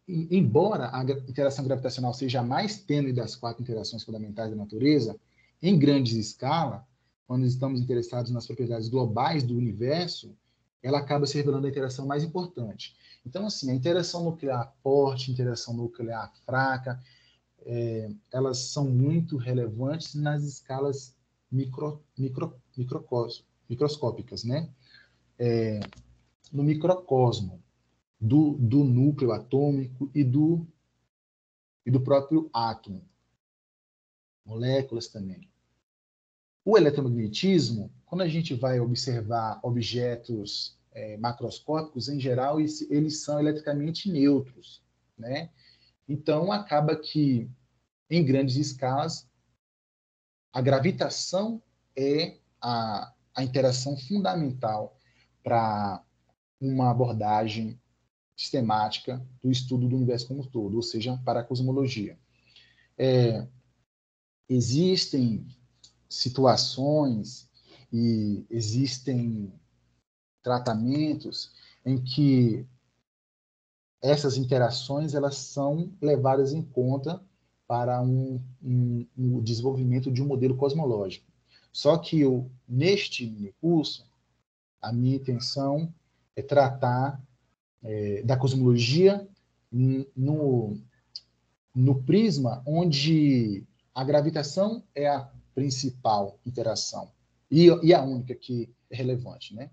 embora a interação gravitacional seja a mais tênue das 4 interações fundamentais da natureza, em grandes escala, quando estamos interessados nas propriedades globais do universo, ela acaba se revelando a interação mais importante. Então, assim, a interação nuclear forte, interação nuclear fraca, elas são muito relevantes nas escalas microscópicas, né? No microcosmo do núcleo atômico e do próprio átomo, moléculas também. O eletromagnetismo, quando a gente vai observar objetos macroscópicos, em geral, eles são eletricamente neutros, né? Então, acaba que, em grandes escalas, a gravitação é a interação fundamental para uma abordagem sistemática do estudo do universo como um todo, ou seja, para a cosmologia. Existem situações e existem tratamentos em que essas interações elas são levadas em conta para um desenvolvimento de um modelo cosmológico. Só que neste minicurso, a minha intenção é tratar da cosmologia no prisma onde a gravitação é a principal interação e a única que é relevante, né?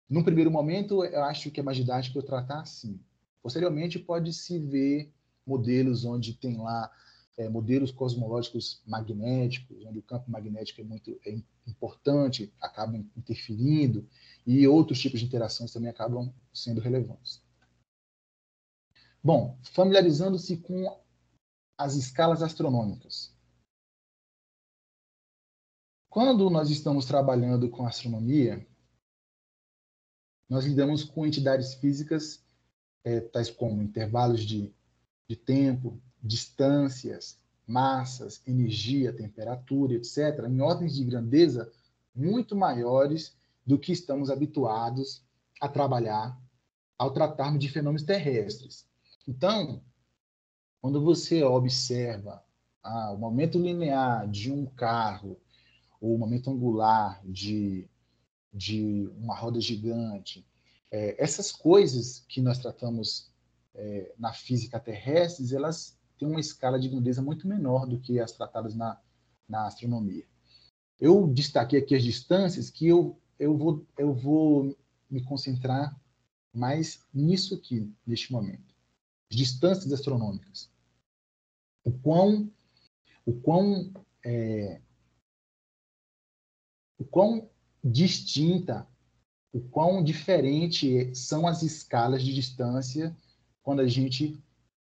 Num primeiro momento, eu acho que é mais didático eu tratar assim. Posteriormente, pode-se ver modelos onde tem lá modelos cosmológicos magnéticos, onde o campo magnético é importante, acaba interferindo, e outros tipos de interações também acabam sendo relevantes. Bom, familiarizando-se com as escalas astronômicas. Quando nós estamos trabalhando com astronomia, nós lidamos com entidades físicas tais como intervalos de tempo, distâncias, massas, energia, temperatura, etc., em ordens de grandeza muito maiores do que estamos habituados a trabalhar ao tratarmos de fenômenos terrestres. Então, quando você observa o momento linear de um carro, ou o momento angular de uma roda gigante, essas coisas que nós tratamos na física terrestre, elas têm uma escala de grandeza muito menor do que as tratadas na astronomia. Eu destaquei aqui as distâncias que eu vou me concentrar mais nisso aqui, neste momento. Distâncias astronômicas. O quão distinta, o quão diferente são as escalas de distância quando a gente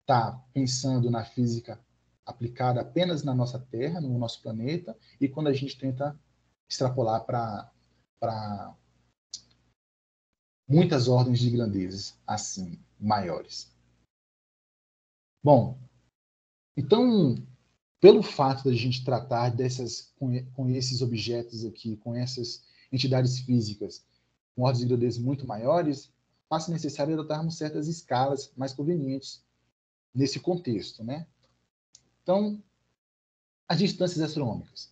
está pensando na física aplicada apenas na nossa Terra, no nosso planeta, e quando a gente tenta extrapolar para muitas ordens de grandezas, assim, maiores. Bom, então, pelo fato da gente tratar com esses objetos aqui, com essas entidades físicas, com ordens de grandeza muito maiores, passa necessário adotarmos certas escalas mais convenientes nesse contexto, né? Então, as distâncias astronômicas.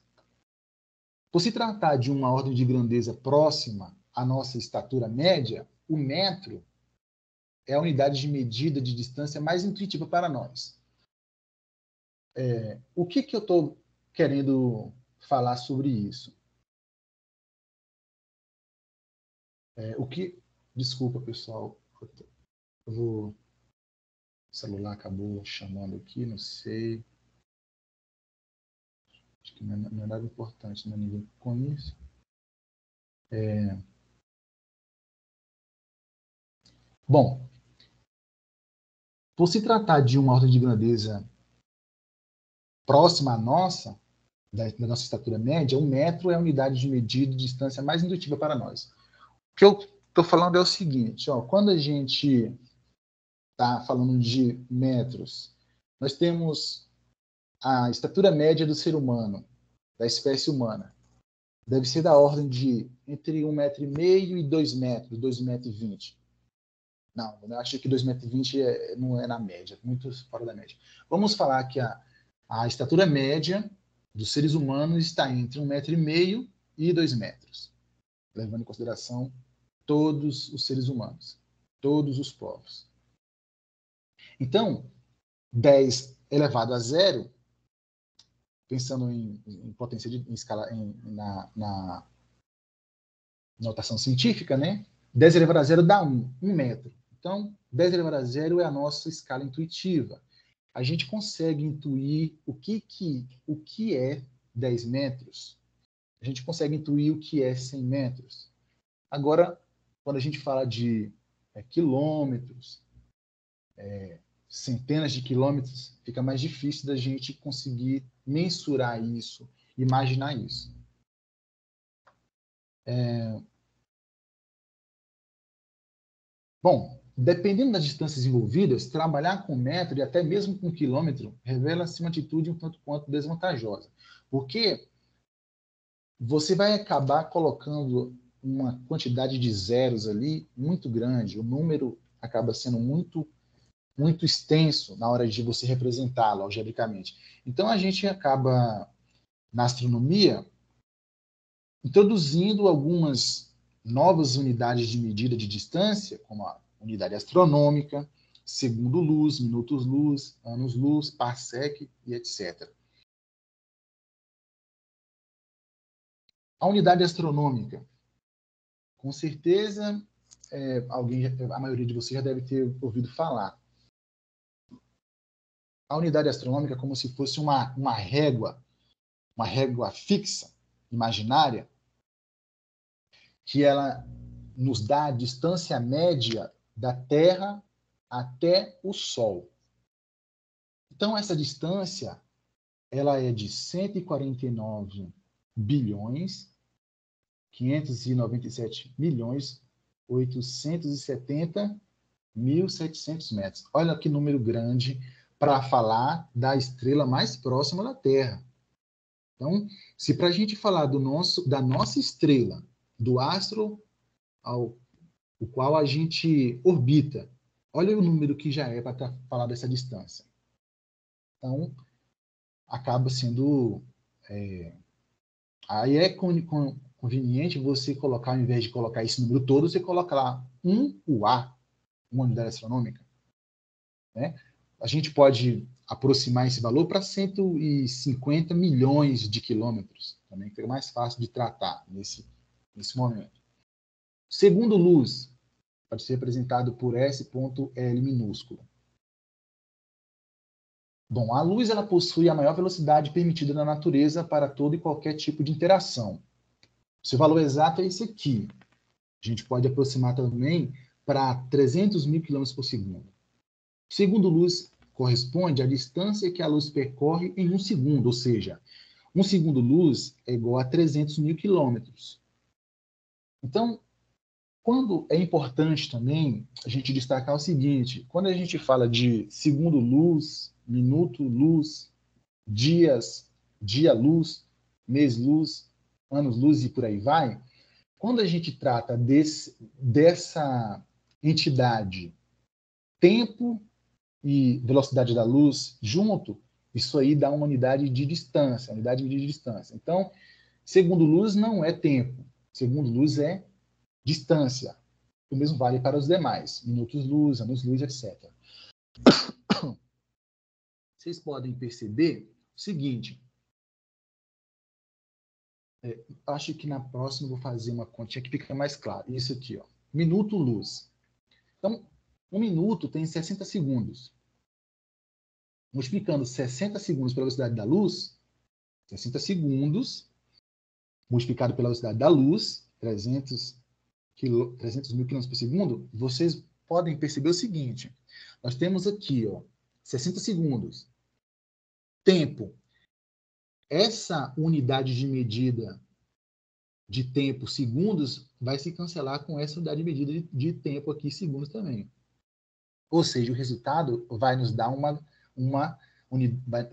Por se tratar de uma ordem de grandeza próxima à nossa estatura média, o metro é a unidade de medida de distância mais intuitiva para nós. O que eu estou querendo falar sobre isso? Desculpa, pessoal. O celular acabou chamando aqui, não sei. Acho que não é nada importante, não é ninguém com isso. Bom, por se tratar de uma ordem de grandeza próxima à nossa, da nossa estatura média, o metro é a unidade de medida de distância mais intuitiva para nós. O que eu estou falando é o seguinte, quando a gente está falando de metros, nós temos a estatura média do ser humano, da espécie humana. Deve ser da ordem de entre 1,5 m e 2 metros, 2,20 m. Não, eu acho que 2,20 m não é na média, muito fora da média. Vamos falar que a estatura média dos seres humanos está entre 1,5 m e 2 metros, levando em consideração todos os seres humanos, todos os povos. Então, 10 elevado a 0, pensando em potência em escala na notação científica, né? 10 elevado a 0 dá 1 metro. Então, 10 elevado a 0 é a nossa escala intuitiva. A gente consegue intuir o que é 10 metros. A gente consegue intuir o que é 100 metros. Agora, quando a gente fala de quilômetros, centenas de quilômetros, fica mais difícil da gente conseguir mensurar isso, imaginar isso. Bom, dependendo das distâncias envolvidas, trabalhar com metro e até mesmo com quilômetro revela-se uma atitude um tanto quanto desvantajosa, porque você vai acabar colocando uma quantidade de zeros ali muito grande, o número acaba sendo muito extenso na hora de você representá-lo algebricamente. Então, a gente acaba, na astronomia, introduzindo algumas novas unidades de medida de distância, como a unidade astronômica, segundo-luz, minutos-luz, anos-luz, parsec e etc. A unidade astronômica, com certeza, a maioria de vocês já deve ter ouvido falar. A unidade astronômica é como se fosse uma régua fixa, imaginária, que ela nos dá a distância média da Terra até o Sol. Então, essa distância ela é de 149 bilhões 597 milhões 870 1.700 metros. Olha que número grande para falar da estrela mais próxima da Terra. Então, se para a gente falar da nossa estrela, do astro o qual a gente orbita, olha o número que já é para falar dessa distância. Então, acaba sendo... aí é conveniente você colocar, ao invés de colocar esse número todo, você coloca lá UA, uma unidade astronômica. Né? A gente pode aproximar esse valor para 150 milhões de quilômetros, também fica mais fácil de tratar nesse momento. Segundo luz, pode ser representado por S.L minúsculo. Bom, a luz ela possui a maior velocidade permitida na natureza para todo e qualquer tipo de interação. Seu valor exato é esse aqui. A gente pode aproximar também para 300 mil km por segundo. O segundo luz corresponde à distância que a luz percorre em um segundo, ou seja, um segundo luz é igual a 300 mil quilômetros. Então, quando é importante também a gente destacar o seguinte, quando a gente fala de segundo luz, minuto luz, dias, dia luz, mês luz, anos luz e por aí vai, quando a gente trata dessa entidade, tempo e velocidade da luz junto, isso aí dá uma unidade de distância, unidade de distância. Então, segundo luz não é tempo, segundo luz é distância. O mesmo vale para os demais, minutos luz, anos luz, etc. Vocês podem perceber o seguinte, acho que na próxima eu vou fazer uma continha que fica mais claro. Isso aqui, ó, minuto luz. Então, um minuto tem 60 segundos. Multiplicando 60 segundos pela velocidade da luz, 60 segundos, multiplicado pela velocidade da luz, 300 mil km por segundo, vocês podem perceber o seguinte, nós temos aqui, ó, 60 segundos. Tempo. Essa unidade de medida de tempo, segundos, vai se cancelar com essa unidade de medida de tempo aqui, segundos também. Ou seja, o resultado vai nos dar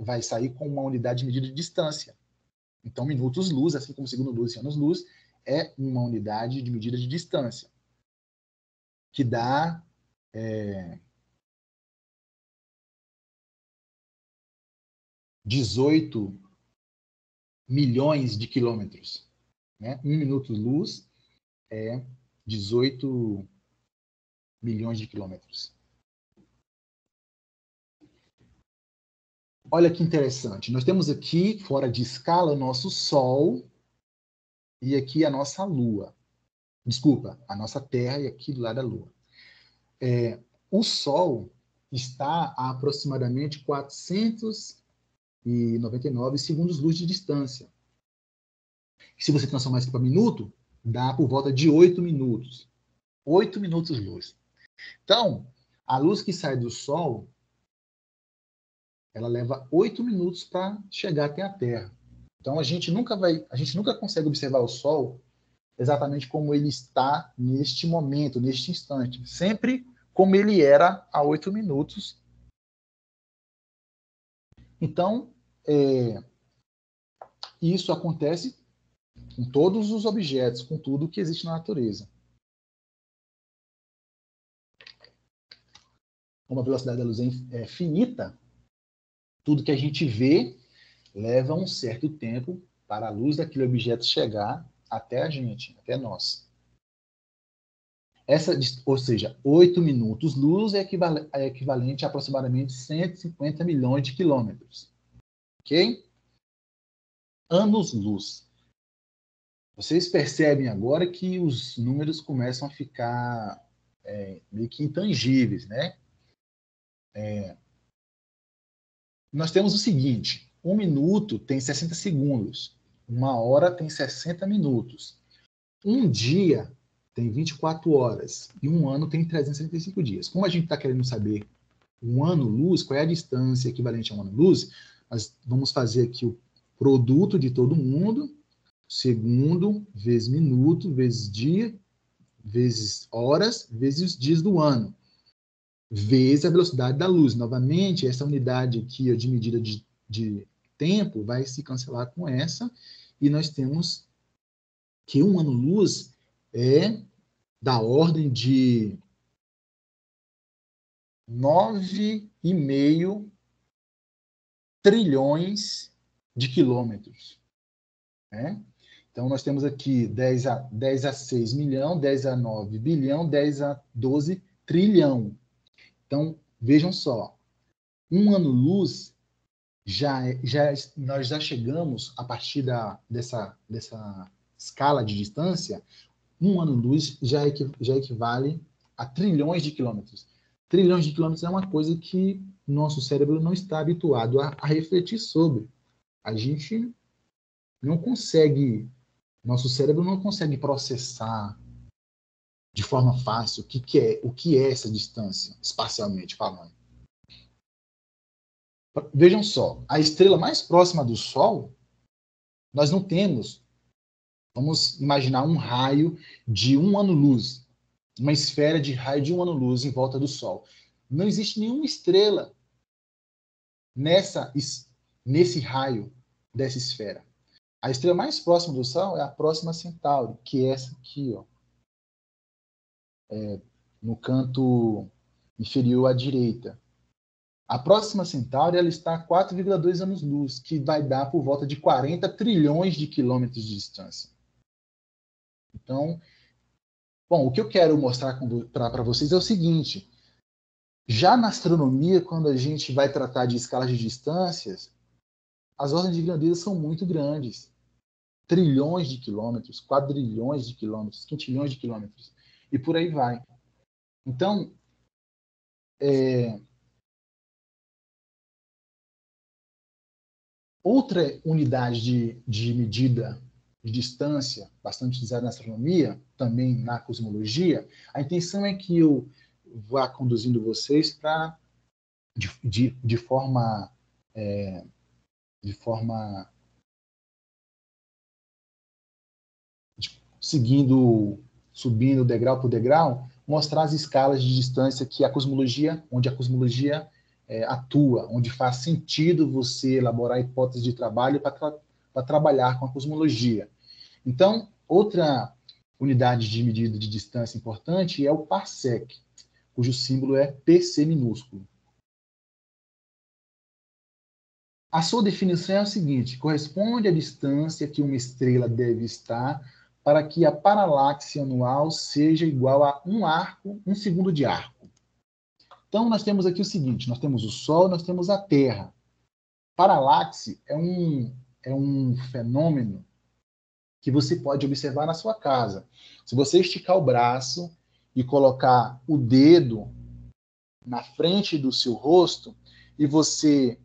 vai sair com uma unidade de medida de distância. Então, minutos-luz, assim como segundo-luz e anos-luz, é uma unidade de medida de distância, que dá 18 milhões de quilômetros. Né? Um minuto-luz é 18 milhões de quilômetros. Olha que interessante. Nós temos aqui, fora de escala, o nosso Sol e aqui a nossa Lua. Desculpa, a nossa Terra e aqui do lado a Lua. O Sol está a aproximadamente 499 segundos-luz de distância. Se você transformar isso para minuto, dá por volta de 8 minutos. 8 minutos-luz. Então, a luz que sai do Sol, ela leva 8 minutos para chegar até a Terra. Então, a gente nunca consegue observar o Sol exatamente como ele está neste momento, neste instante. Sempre como ele era há 8 minutos. Então, isso acontece com todos os objetos, com tudo que existe na natureza. Como a velocidade da luz é finita, tudo que a gente vê leva um certo tempo para a luz daquele objeto chegar até a gente, até nós. Ou seja, 8 minutos-luz é equivalente a aproximadamente 150 milhões de quilômetros. Ok? Anos-luz. Vocês percebem agora que os números começam a ficar meio que intangíveis, né? Nós temos o seguinte, 1 minuto tem 60 segundos, 1 hora tem 60 minutos, um dia tem 24 horas e um ano tem 365 dias. Como a gente está querendo saber um ano-luz, qual é a distância equivalente a um ano-luz, nós vamos fazer aqui o produto de todo mundo, segundo, vezes minuto, vezes dia, vezes horas, vezes os dias do ano, vezes a velocidade da luz. Novamente, essa unidade aqui de medida de tempo vai se cancelar com essa, e nós temos que um ano-luz é da ordem de 9,5 trilhões de quilômetros. Né? Então, nós temos aqui 10 a 6 milhão, 10 a 9 bilhão, 10 a 12 trilhão. Então, vejam só, um ano-luz, nós já chegamos, a partir dessa escala de distância, um ano-luz já equivale a trilhões de quilômetros. Trilhões de quilômetros é uma coisa que nosso cérebro não está habituado a refletir sobre. A gente não consegue, nosso cérebro não consegue processar de forma fácil o que é essa distância, espacialmente falando. Vejam só, a estrela mais próxima do Sol, nós não temos, vamos imaginar um raio de 1 ano-luz, uma esfera de raio de 1 ano-luz em volta do Sol. Não existe nenhuma estrela nesse raio dessa esfera. A estrela mais próxima do Sol é a Próxima Centauri, que é essa aqui, ó, no canto inferior à direita. A Próxima Centauri ela está a 4,2 anos-luz, que vai dar por volta de 40 trilhões de quilômetros de distância. Então, bom, o que eu quero mostrar para vocês é o seguinte: já na astronomia, quando a gente vai tratar de escalas de distâncias, as ordens de grandeza são muito grandes. Trilhões de quilômetros, quadrilhões de quilômetros, quintilhões de quilômetros, e por aí vai. Então, outra unidade de medida de distância, bastante utilizada na astronomia, também na cosmologia, a intenção é que eu vá conduzindo vocês para, de forma subindo degrau por degrau, mostrar as escalas de distância que onde a cosmologia atua, onde faz sentido você elaborar hipóteses de trabalho para trabalhar com a cosmologia. Então, outra unidade de medida de distância importante é o parsec, cujo símbolo é PC minúsculo. A sua definição é o seguinte: corresponde à distância que uma estrela deve estar para que a paralaxe anual seja igual a um segundo de arco. Então, nós temos aqui o seguinte: nós temos o Sol, nós temos a Terra. Paralaxe é um fenômeno que você pode observar na sua casa. Se você esticar o braço e colocar o dedo na frente do seu rosto e você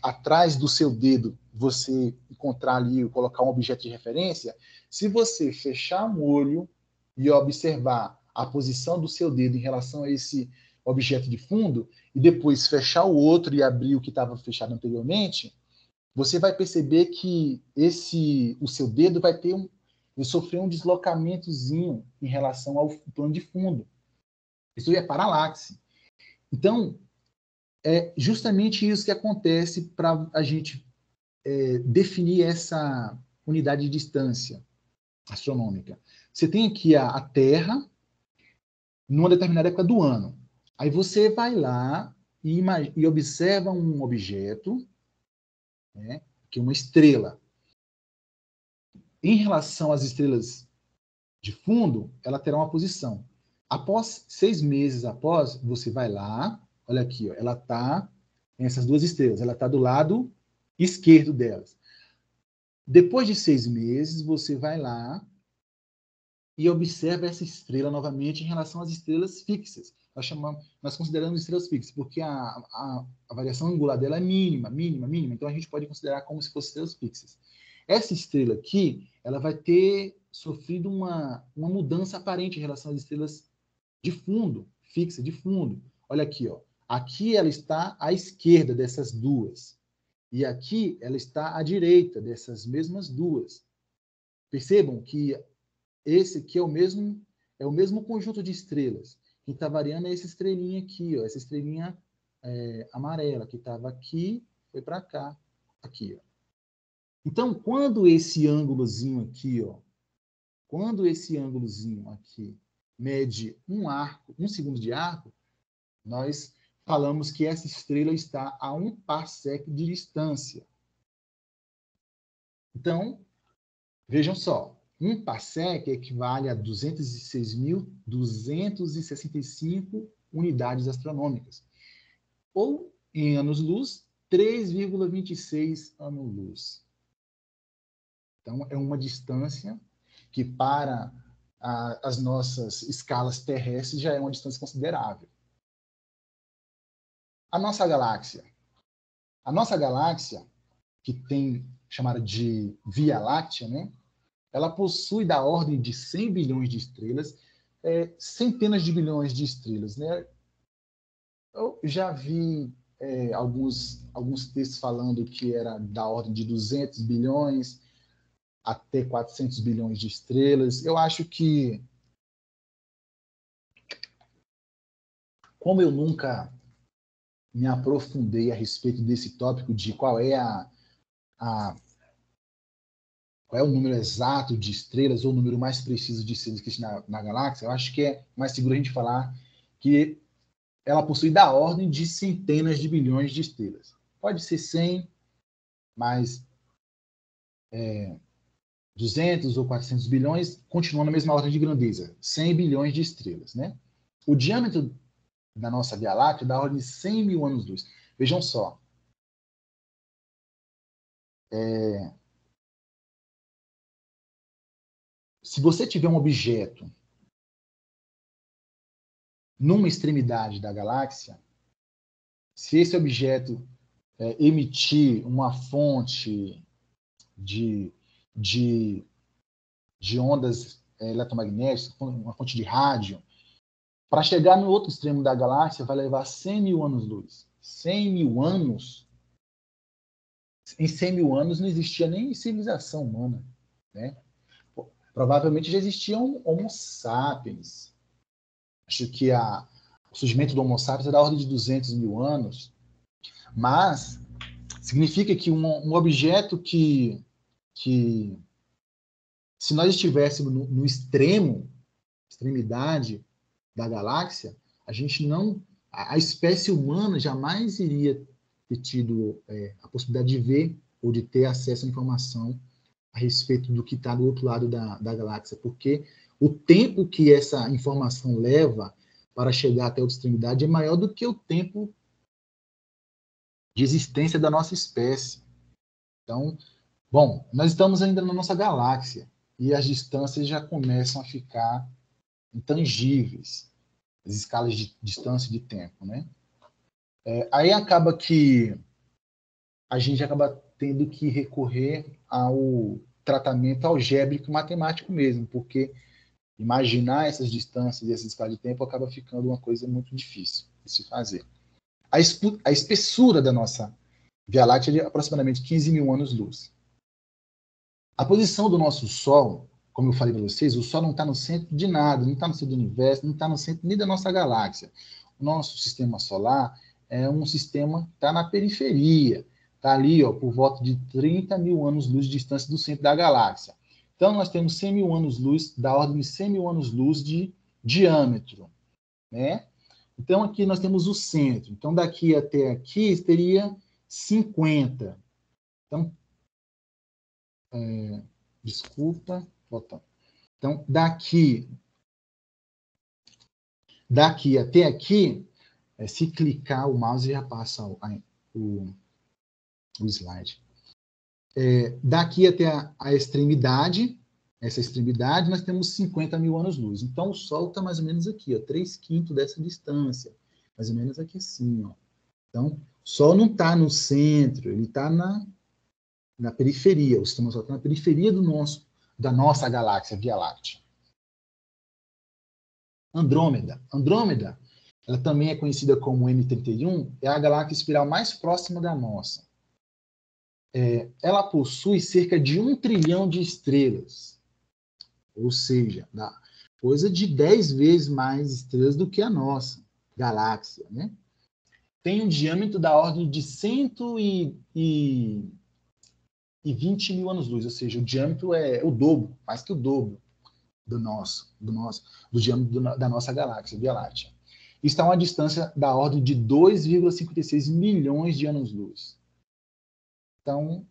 atrás do seu dedo, você encontrar ali, colocar um objeto de referência, se você fechar um olho e observar a posição do seu dedo em relação a esse objeto de fundo, e depois fechar o outro e abrir o que estava fechado anteriormente, você vai perceber que o seu dedo vai sofrer um deslocamentozinho em relação ao plano de fundo. Isso é paralaxe. Então, é justamente isso que acontece para a gente definir essa unidade de distância astronômica. Você tem aqui a Terra numa determinada época do ano. Aí você vai lá e observa um objeto, que é uma estrela. Em relação às estrelas de fundo, ela terá uma posição. Após 6 meses após, você vai lá, olha aqui, ó, ela está essas duas estrelas, ela está do lado esquerdo delas. Depois de 6 meses, você vai lá e observa essa estrela novamente em relação às estrelas fixas. Nós consideramos estrelas fixas, porque a variação angular dela é mínima. Então a gente pode considerar como se fossem estrelas fixas. Essa estrela aqui, ela vai ter sofrido uma mudança aparente em relação às estrelas de fundo, fixa de fundo. Olha aqui, ó. Aqui ela está à esquerda dessas duas. E aqui ela está à direita dessas mesmas duas. Percebam que esse aqui é o mesmo conjunto de estrelas. Quem está variando é essa estrelinha aqui, ó, essa estrelinha amarela, que estava aqui, foi para cá, aqui. Ó. Então, quando esse ângulozinho aqui, ó, mede um segundo de arco, nós falamos que essa estrela está a 1 parsec de distância. Então, vejam só, 1 parsec equivale a 206.265 unidades astronômicas, ou, em anos-luz, 3,26 anos-luz. Então, é uma distância que, para as nossas escalas terrestres já é uma distância considerável. A nossa galáxia, que tem chamada de Via Láctea, né? Ela possui da ordem de 100 bilhões de estrelas, centenas de bilhões de estrelas, né? Eu já vi alguns textos falando que era da ordem de 200 bilhões até 400 bilhões de estrelas. Eu acho que, como eu nunca me aprofundei a respeito desse tópico de qual é qual é o número exato de estrelas ou o número mais preciso de estrelas que existe na galáxia, eu acho que é mais seguro a gente falar que ela possui da ordem de centenas de bilhões de estrelas. Pode ser 100, mas 200 ou 400 bilhões continua na mesma ordem de grandeza, 100 bilhões de estrelas, né? O diâmetro da nossa Via Láctea é da ordem de 100 mil anos-luz. Vejam só. Se você tiver um objeto numa extremidade da galáxia, se esse objeto emitir uma fonte de ondas eletromagnéticas, uma fonte de rádio, para chegar no outro extremo da galáxia vai levar 100 mil anos-luz. 100 mil anos? Em 100 mil anos não existia nem civilização humana, né? Provavelmente já existiam Homo sapiens. Acho que o surgimento do Homo sapiens é da ordem de 200 mil anos, mas significa que um objeto que se nós estivéssemos no extremidade da galáxia, a espécie humana jamais iria ter tido a possibilidade de ver ou de ter acesso à informação a respeito do que está do outro lado da galáxia, porque o tempo que essa informação leva para chegar até a outra extremidade é maior do que o tempo de existência da nossa espécie. Então, bom, nós estamos ainda na nossa galáxia e as distâncias já começam a ficar intangíveis, as escalas de distância e de tempo, né? Aí acaba que a gente acaba tendo que recorrer ao tratamento algébrico matemático mesmo, porque imaginar essas distâncias e essa escala de tempo acaba ficando uma coisa muito difícil de se fazer. A espessura da nossa Via Láctea é de aproximadamente 15 mil anos-luz. A posição do nosso Sol, como eu falei para vocês, o Sol não está no centro de nada, não está no centro do universo, não está no centro nem da nossa galáxia. O nosso sistema solar é um sistema que está na periferia, está ali, por volta de 30 mil anos-luz de distância do centro da galáxia. Então, nós temos 100 mil anos-luz, da ordem de 100 mil anos-luz de diâmetro, né? Então, aqui nós temos o centro. Então, daqui até aqui teria 50. Então, desculpa, voltando. Então, daqui até aqui, se clicar o mouse já passa o slide. Daqui até a extremidade, essa extremidade, nós temos 50 mil anos-luz. Então, o Sol está mais ou menos aqui, 3/5 dessa distância. Mais ou menos aqui assim, ó. Então, o Sol não está no centro, ele está na periferia. O sistema solar está na periferia da nossa galáxia, Via Láctea. Andrômeda, ela também é conhecida como M31, é a galáxia espiral mais próxima da nossa. Ela possui cerca de 1 trilhão de estrelas, ou seja, coisa de 10 vezes mais estrelas do que a nossa galáxia, né? Tem um diâmetro da ordem de 120 mil anos-luz, ou seja, o diâmetro é o dobro, mais que o dobro do diâmetro da nossa galáxia, Via Láctea. Está a uma distância da ordem de 2,56 milhões de anos-luz. Então,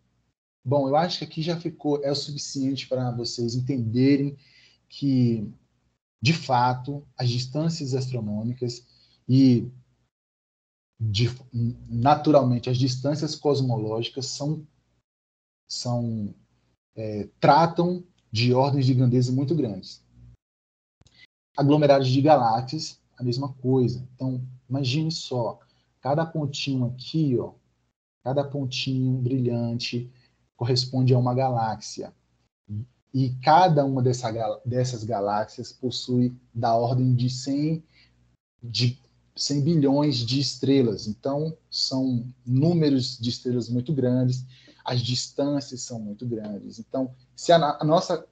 bom, eu acho que aqui já é o suficiente para vocês entenderem que, de fato, as distâncias astronômicas e, naturalmente, as distâncias cosmológicas tratam de ordens de grandeza muito grandes. aglomerados de galáxias, a mesma coisa. Então, imagine só, cada pontinho aqui, ó, cada pontinho brilhante corresponde a uma galáxia. E cada uma dessas galáxias possui da ordem de 100 bilhões de estrelas. Então, são números de estrelas muito grandes, as distâncias são muito grandes. Então, se a nossa...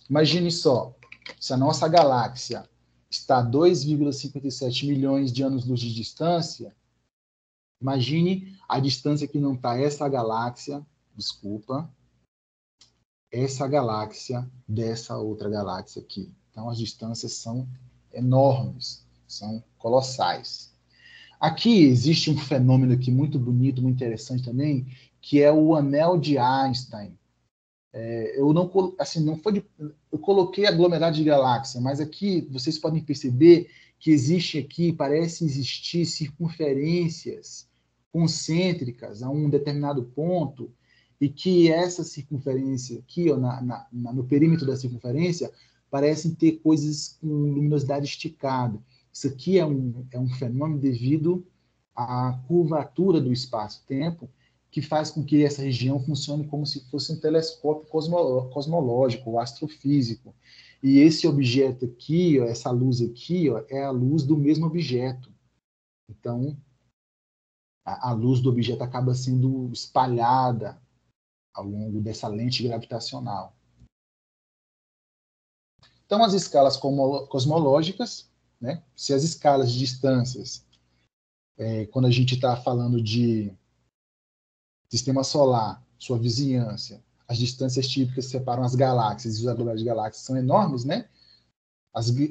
Imagine só, se a nossa galáxia está a 2,57 milhões de anos-luz de distância, imagine a distância que não está essa galáxia, desculpa, essa galáxia dessa outra galáxia aqui. Então, as distâncias são enormes, são colossais. Aqui existe um fenômeno aqui muito bonito, muito interessante também, que é o anel de Einstein. Eu não, assim, não foi eu coloquei aglomerado de galáxia, mas aqui vocês podem perceber que existe aqui, parece existir circunferências concêntricas a um determinado ponto, e que essa circunferência aqui, ó, no perímetro da circunferência, parecem ter coisas com luminosidade esticada. Isso aqui é um fenômeno devido à curvatura do espaço-tempo, que faz com que essa região funcione como se fosse um telescópio cosmológico, ou astrofísico. E esse objeto aqui, ó, essa luz aqui, ó, é a luz do mesmo objeto. Então, a luz do objeto acaba sendo espalhada ao longo dessa lente gravitacional. Então, as escalas cosmológicas, né? Se as escalas de distâncias, quando a gente está falando de sistema solar, sua vizinhança, as distâncias típicas que separam as galáxias e os aglomerados de galáxias são enormes, né?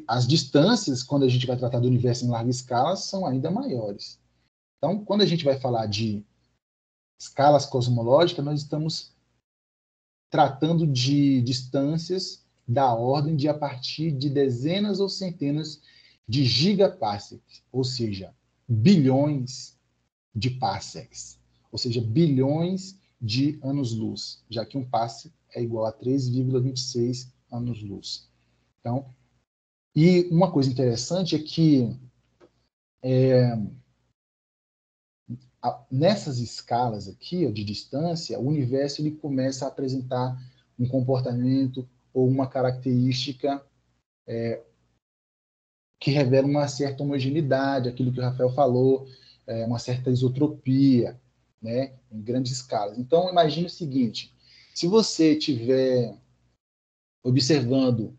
As distâncias, quando a gente vai tratar do universo em larga escala, são ainda maiores. Então, quando a gente vai falar de escalas cosmológicas, nós estamos tratando de distâncias da ordem de a partir de dezenas ou centenas de gigaparsecs, ou seja, bilhões de parsecs, ou seja, bilhões de anos-luz, já que um parsec é igual a 3,26 anos-luz. Então, e uma coisa interessante é que nessas escalas aqui, ó, de distância, o universo ele começa a apresentar um comportamento ou uma característica que revela uma certa homogeneidade, aquilo que o Rafael falou, uma certa isotropia, né, em grandes escalas. Então, imagine o seguinte, se você estiver observando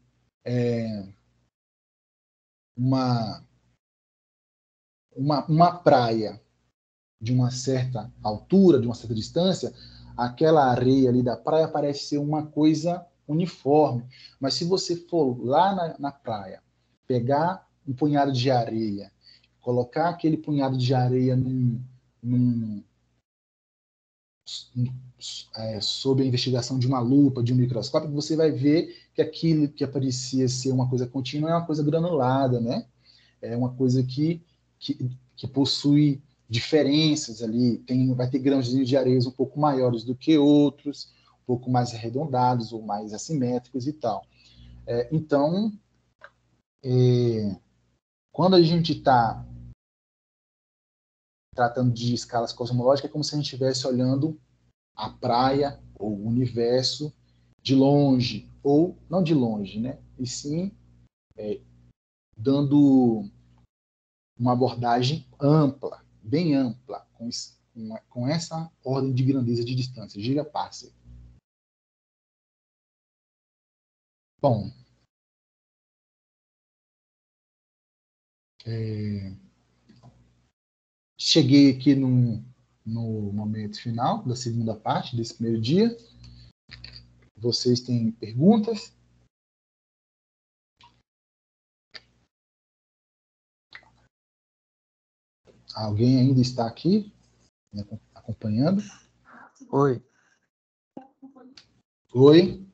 uma praia de uma certa altura, de uma certa distância, aquela areia ali da praia parece ser uma coisa uniforme. Mas se você for lá na praia, pegar um punhado de areia, colocar aquele punhado de areia sob a investigação de uma lupa, de um microscópio, você vai ver que aquilo que parecia ser uma coisa contínua é uma coisa granulada, né? É uma coisa que possui diferenças ali, vai ter grãozinhos de areias um pouco maiores do que outros, um pouco mais arredondados ou mais assimétricos e tal. Então, quando a gente está tratando de escalas cosmológicas, é como se a gente estivesse olhando a praia ou o universo de longe, ou não de longe, né? E sim dando uma abordagem ampla, bem ampla, com essa ordem de grandeza de distância, gigaparsec. Bom, cheguei aqui no momento final da segunda parte desse primeiro dia. Vocês têm perguntas? Alguém ainda está aqui me acompanhando? Oi. Oi.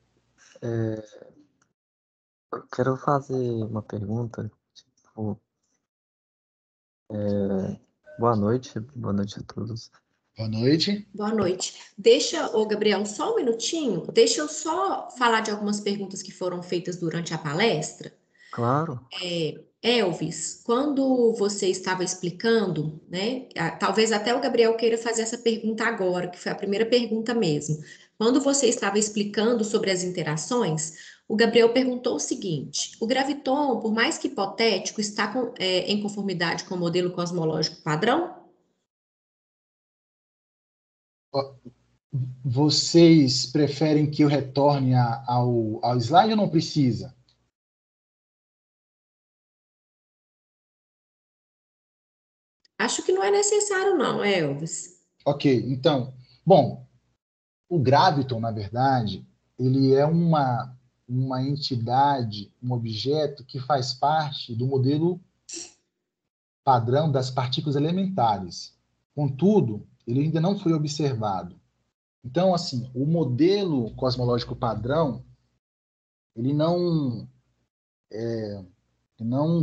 Eu quero fazer uma pergunta. Tipo, boa noite a todos. Boa noite. Boa noite. Ô Gabriel, só um minutinho. Deixa eu só falar de algumas perguntas que foram feitas durante a palestra. Claro. Elvis, quando você estava explicando, né? Talvez até o Gabriel queira fazer essa pergunta agora, que foi a primeira pergunta mesmo. Quando você estava explicando sobre as interações, o Gabriel perguntou o seguinte: o graviton, por mais que hipotético, está em conformidade com o modelo cosmológico padrão? Vocês preferem que eu retorne ao slide ou não precisa? Acho que não é necessário, não, Elvis. Ok, então, bom, o graviton, na verdade, ele é uma entidade, um objeto que faz parte do modelo padrão das partículas elementares. Contudo, ele ainda não foi observado. Então, assim, o modelo cosmológico padrão, ele não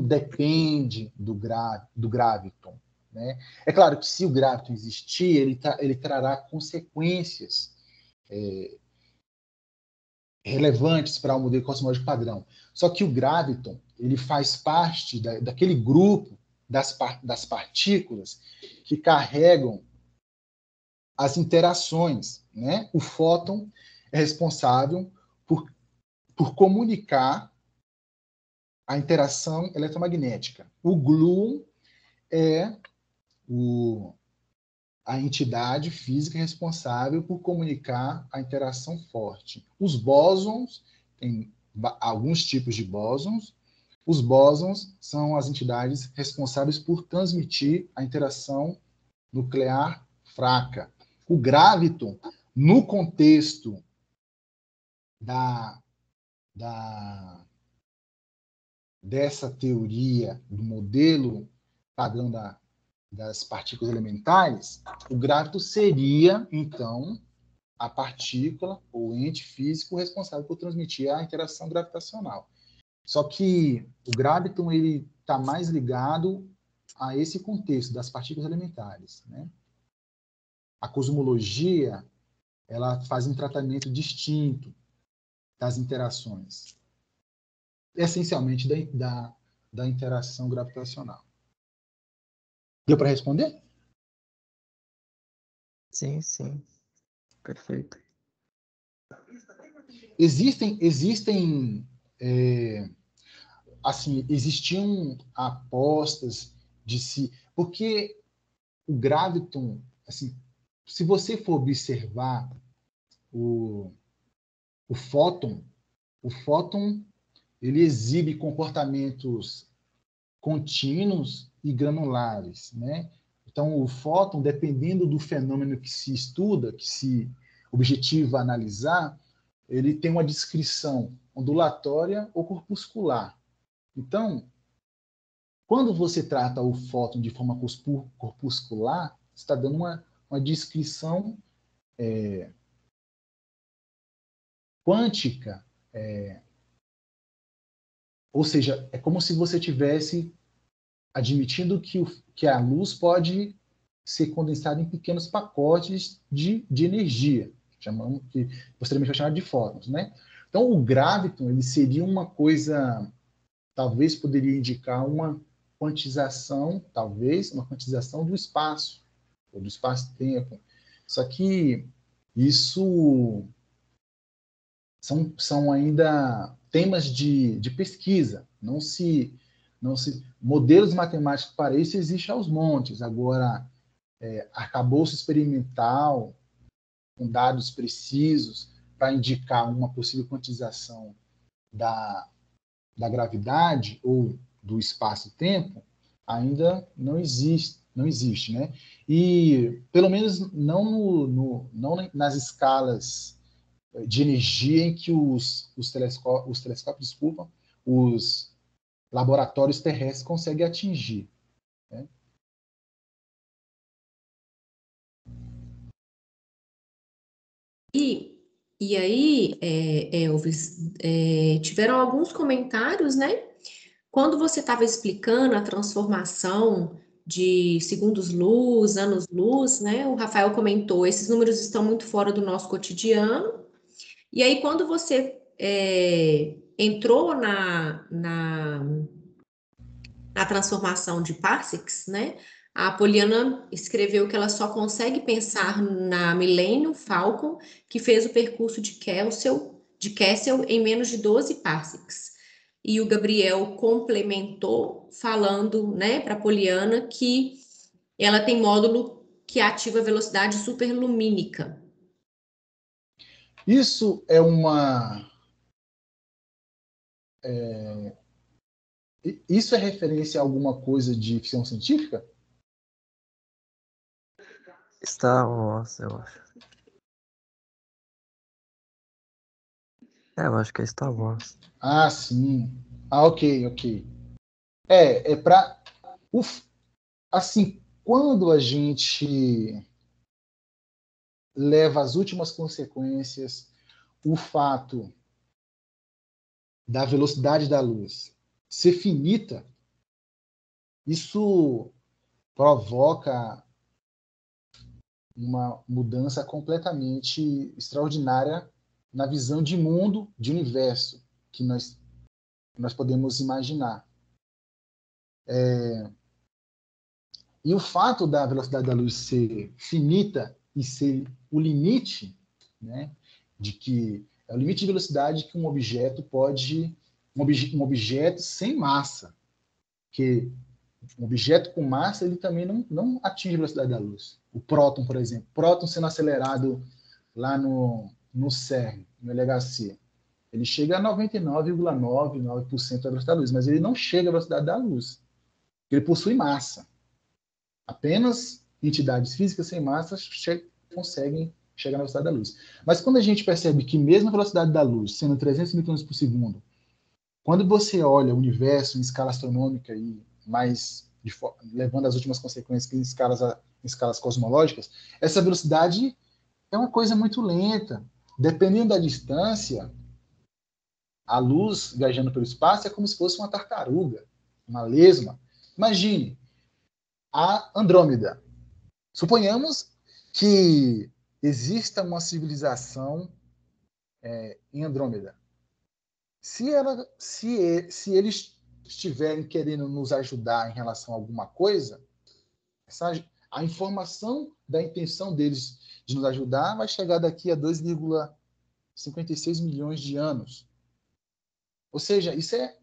depende do graviton, né? É claro que se o graviton existir, ele trará consequências relevantes para o modelo cosmológico padrão. Só que o graviton, ele faz parte daquele grupo das partículas que carregam as interações, né? O fóton é responsável por comunicar a interação eletromagnética. O gluon é a entidade física responsável por comunicar a interação forte. Os bósons, tem alguns tipos de bósons. Os bósons são as entidades responsáveis por transmitir a interação nuclear fraca. O graviton, no contexto dessa teoria do modelo padrão das partículas elementares, o graviton seria, então, a partícula ou ente físico responsável por transmitir a interação gravitacional. Só que o graviton ele está mais ligado a esse contexto das partículas elementares, né? A cosmologia ela faz um tratamento distinto das interações, essencialmente da interação gravitacional. Deu para responder? Sim, sim. Perfeito. Existiam apostas de si, porque o graviton, assim, se você for observar o fóton, ele exibe comportamentos contínuos e granulares, né? Então, o fóton, dependendo do fenômeno que se estuda, que se objetiva analisar, ele tem uma descrição ondulatória ou corpuscular. Então, quando você trata o fóton de forma corpuscular, você está dando uma descrição quântica, ou seja, é como se você tivesse admitindo que a luz pode ser condensada em pequenos pacotes de energia, que posteriormente vai chamar de fótons, né? Então, o graviton ele seria uma coisa, talvez poderia indicar uma quantização do espaço, ou do espaço-tempo. Só que isso são ainda temas de pesquisa. Modelos matemáticos para isso existem aos montes. Agora, arcabouço experimental com dados precisos para indicar uma possível quantização da gravidade ou do espaço-tempo ainda não existe, né? E pelo menos não nas escalas de energia em que os laboratórios terrestres conseguem atingir, né? E aí, Elvis, tiveram alguns comentários, né? Quando você estava explicando a transformação de segundos-luz, anos-luz, né? O Rafael comentou, esses números estão muito fora do nosso cotidiano. E aí, quando você entrou na transformação de parsecs, né? A Poliana escreveu que ela só consegue pensar na Millennium Falcon, que fez o percurso de Kessel em menos de 12 parsecs. E o Gabriel complementou falando, né, para a Poliana que ela tem módulo que ativa a velocidade superlumínica. Isso é isso é referência a alguma coisa de ficção científica? Star Wars, eu acho. Eu acho que é Star Wars. Ah, sim. Ah, ok. É para... Assim, quando a gente leva às últimas consequências o fato da velocidade da luz ser finita, isso provoca uma mudança completamente extraordinária na visão de mundo, de universo que nós podemos imaginar. E o fato da velocidade da luz ser finita e ser o limite, né, de que é o limite de velocidade que um objeto pode, um objeto sem massa, que um objeto com massa ele também não atinge a velocidade da luz. O próton, por exemplo, próton sendo acelerado lá no CERN, no LHC, ele chega a 99,99% da velocidade da luz, mas ele não chega à velocidade da luz. Ele possui massa. Apenas entidades físicas sem massa conseguem chegar na velocidade da luz. Mas quando a gente percebe que mesmo a velocidade da luz, sendo 300 mil km por segundo, quando você olha o universo em escala astronômica e mais levando as últimas consequências em escalas cosmológicas, essa velocidade é uma coisa muito lenta. Dependendo da distância, a luz viajando pelo espaço é como se fosse uma tartaruga, uma lesma. Imagine a Andrômeda. Suponhamos que exista uma civilização em Andrômeda. Se eles estiverem querendo nos ajudar em relação a alguma coisa, a informação da intenção deles de nos ajudar vai chegar daqui a 2,56 milhões de anos. Ou seja, isso é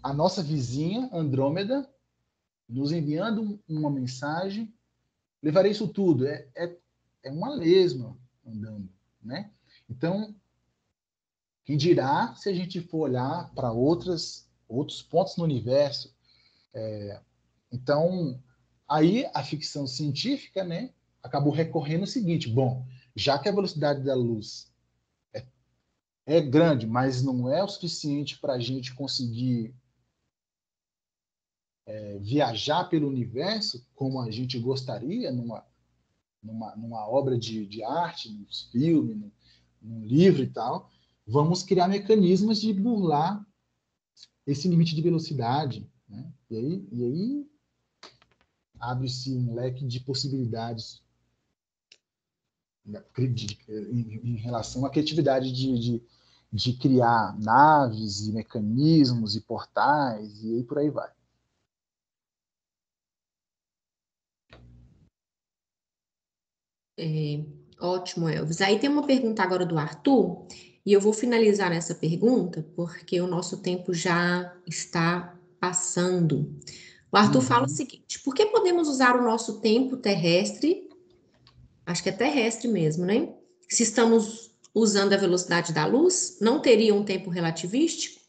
a nossa vizinha, Andrômeda, nos enviando uma mensagem. Levarei isso tudo. É uma lesma andando, né? Então, quem dirá se a gente for olhar para outros pontos no universo? Então, aí a ficção científica, né, acabou recorrendo ao seguinte: bom, já que a velocidade da luz é grande, mas não é o suficiente para a gente conseguir viajar pelo universo como a gente gostaria numa obra de arte, num filme, num livro e tal, vamos criar mecanismos de burlar esse limite de velocidade, né? E aí abre-se um leque de possibilidades em relação à criatividade de criar naves e mecanismos e portais e aí por aí vai. Ótimo, Elvis. Aí tem uma pergunta agora do Arthur, e eu vou finalizar essa pergunta, porque o nosso tempo já está passando. O Arthur fala o seguinte: por que podemos usar o nosso tempo terrestre, acho que é terrestre mesmo, né? Se estamos usando a velocidade da luz, não teria um tempo relativístico?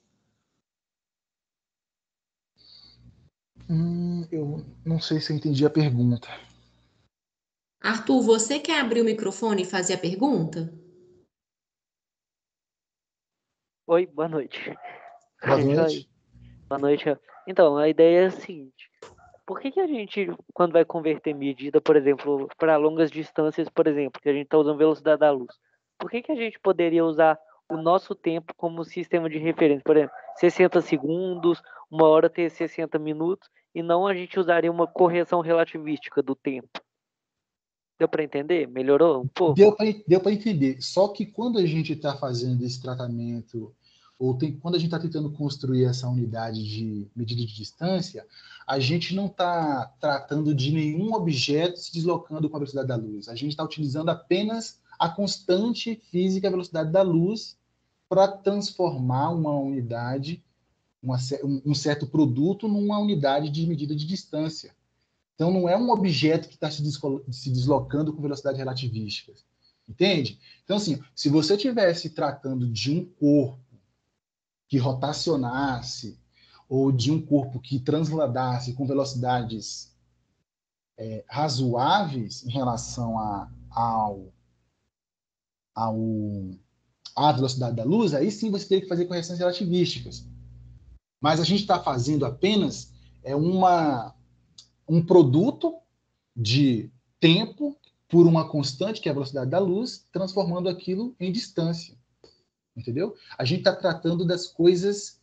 Eu não sei se eu entendi a pergunta. Arthur, você quer abrir o microfone e fazer a pergunta? Oi, boa noite. Boa noite. Boa noite. Então, a ideia é a seguinte: por que a gente, quando vai converter medida, por exemplo, para longas distâncias, por exemplo, que a gente está usando velocidade da luz, por que a gente poderia usar o nosso tempo como sistema de referência? Por exemplo, 60 segundos, uma hora ter 60 minutos, e não a gente usaria uma correção relativística do tempo. Deu para entender? Melhorou um pouco? Deu para entender. Só que quando a gente está fazendo esse tratamento quando a gente está tentando construir essa unidade de medida de distância, a gente não está tratando de nenhum objeto se deslocando com a velocidade da luz. A gente está utilizando apenas a constante física, a velocidade da luz, para transformar uma unidade, um certo produto, numa unidade de medida de distância. Então, não é um objeto que está se deslocando com velocidade relativística. Entende? Então, assim, se você estivesse tratando de um corpo que rotacionasse, ou de um corpo que transladasse com velocidades razoáveis em relação à velocidade da luz, aí sim você teria que fazer correções relativísticas. Mas a gente está fazendo apenas um produto de tempo por uma constante, que é a velocidade da luz, transformando aquilo em distância. Entendeu? A gente está tratando das coisas,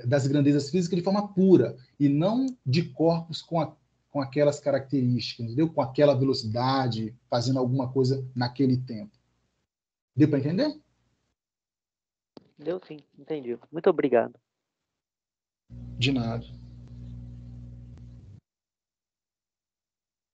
das grandezas físicas de forma pura, e não de corpos com aquelas características, entendeu? Com aquela velocidade, fazendo alguma coisa naquele tempo. Deu para entender? Deu sim, entendi. Muito obrigado. De nada.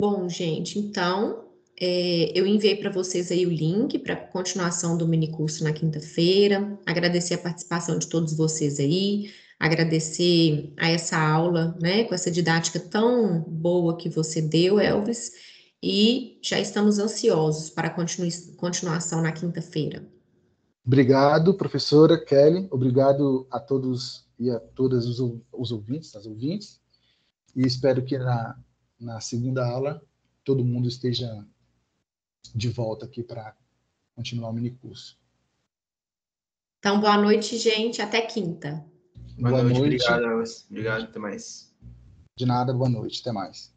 Bom, gente, então eu enviei para vocês aí o link para a continuação do minicurso na quinta-feira. Agradecer a participação de todos vocês aí, agradecer a essa aula, né, com essa didática tão boa que você deu, Elvis, e já estamos ansiosos para a continuação na quinta-feira. Obrigado, professora Kelly. Obrigado a todos e a todas os ouvintes, as ouvintes. E espero que na segunda aula todo mundo esteja de volta aqui para continuar o minicurso. Então, boa noite, gente. Até quinta. Boa noite. Obrigado, Elvis. Obrigado, até mais. De nada, boa noite. Até mais.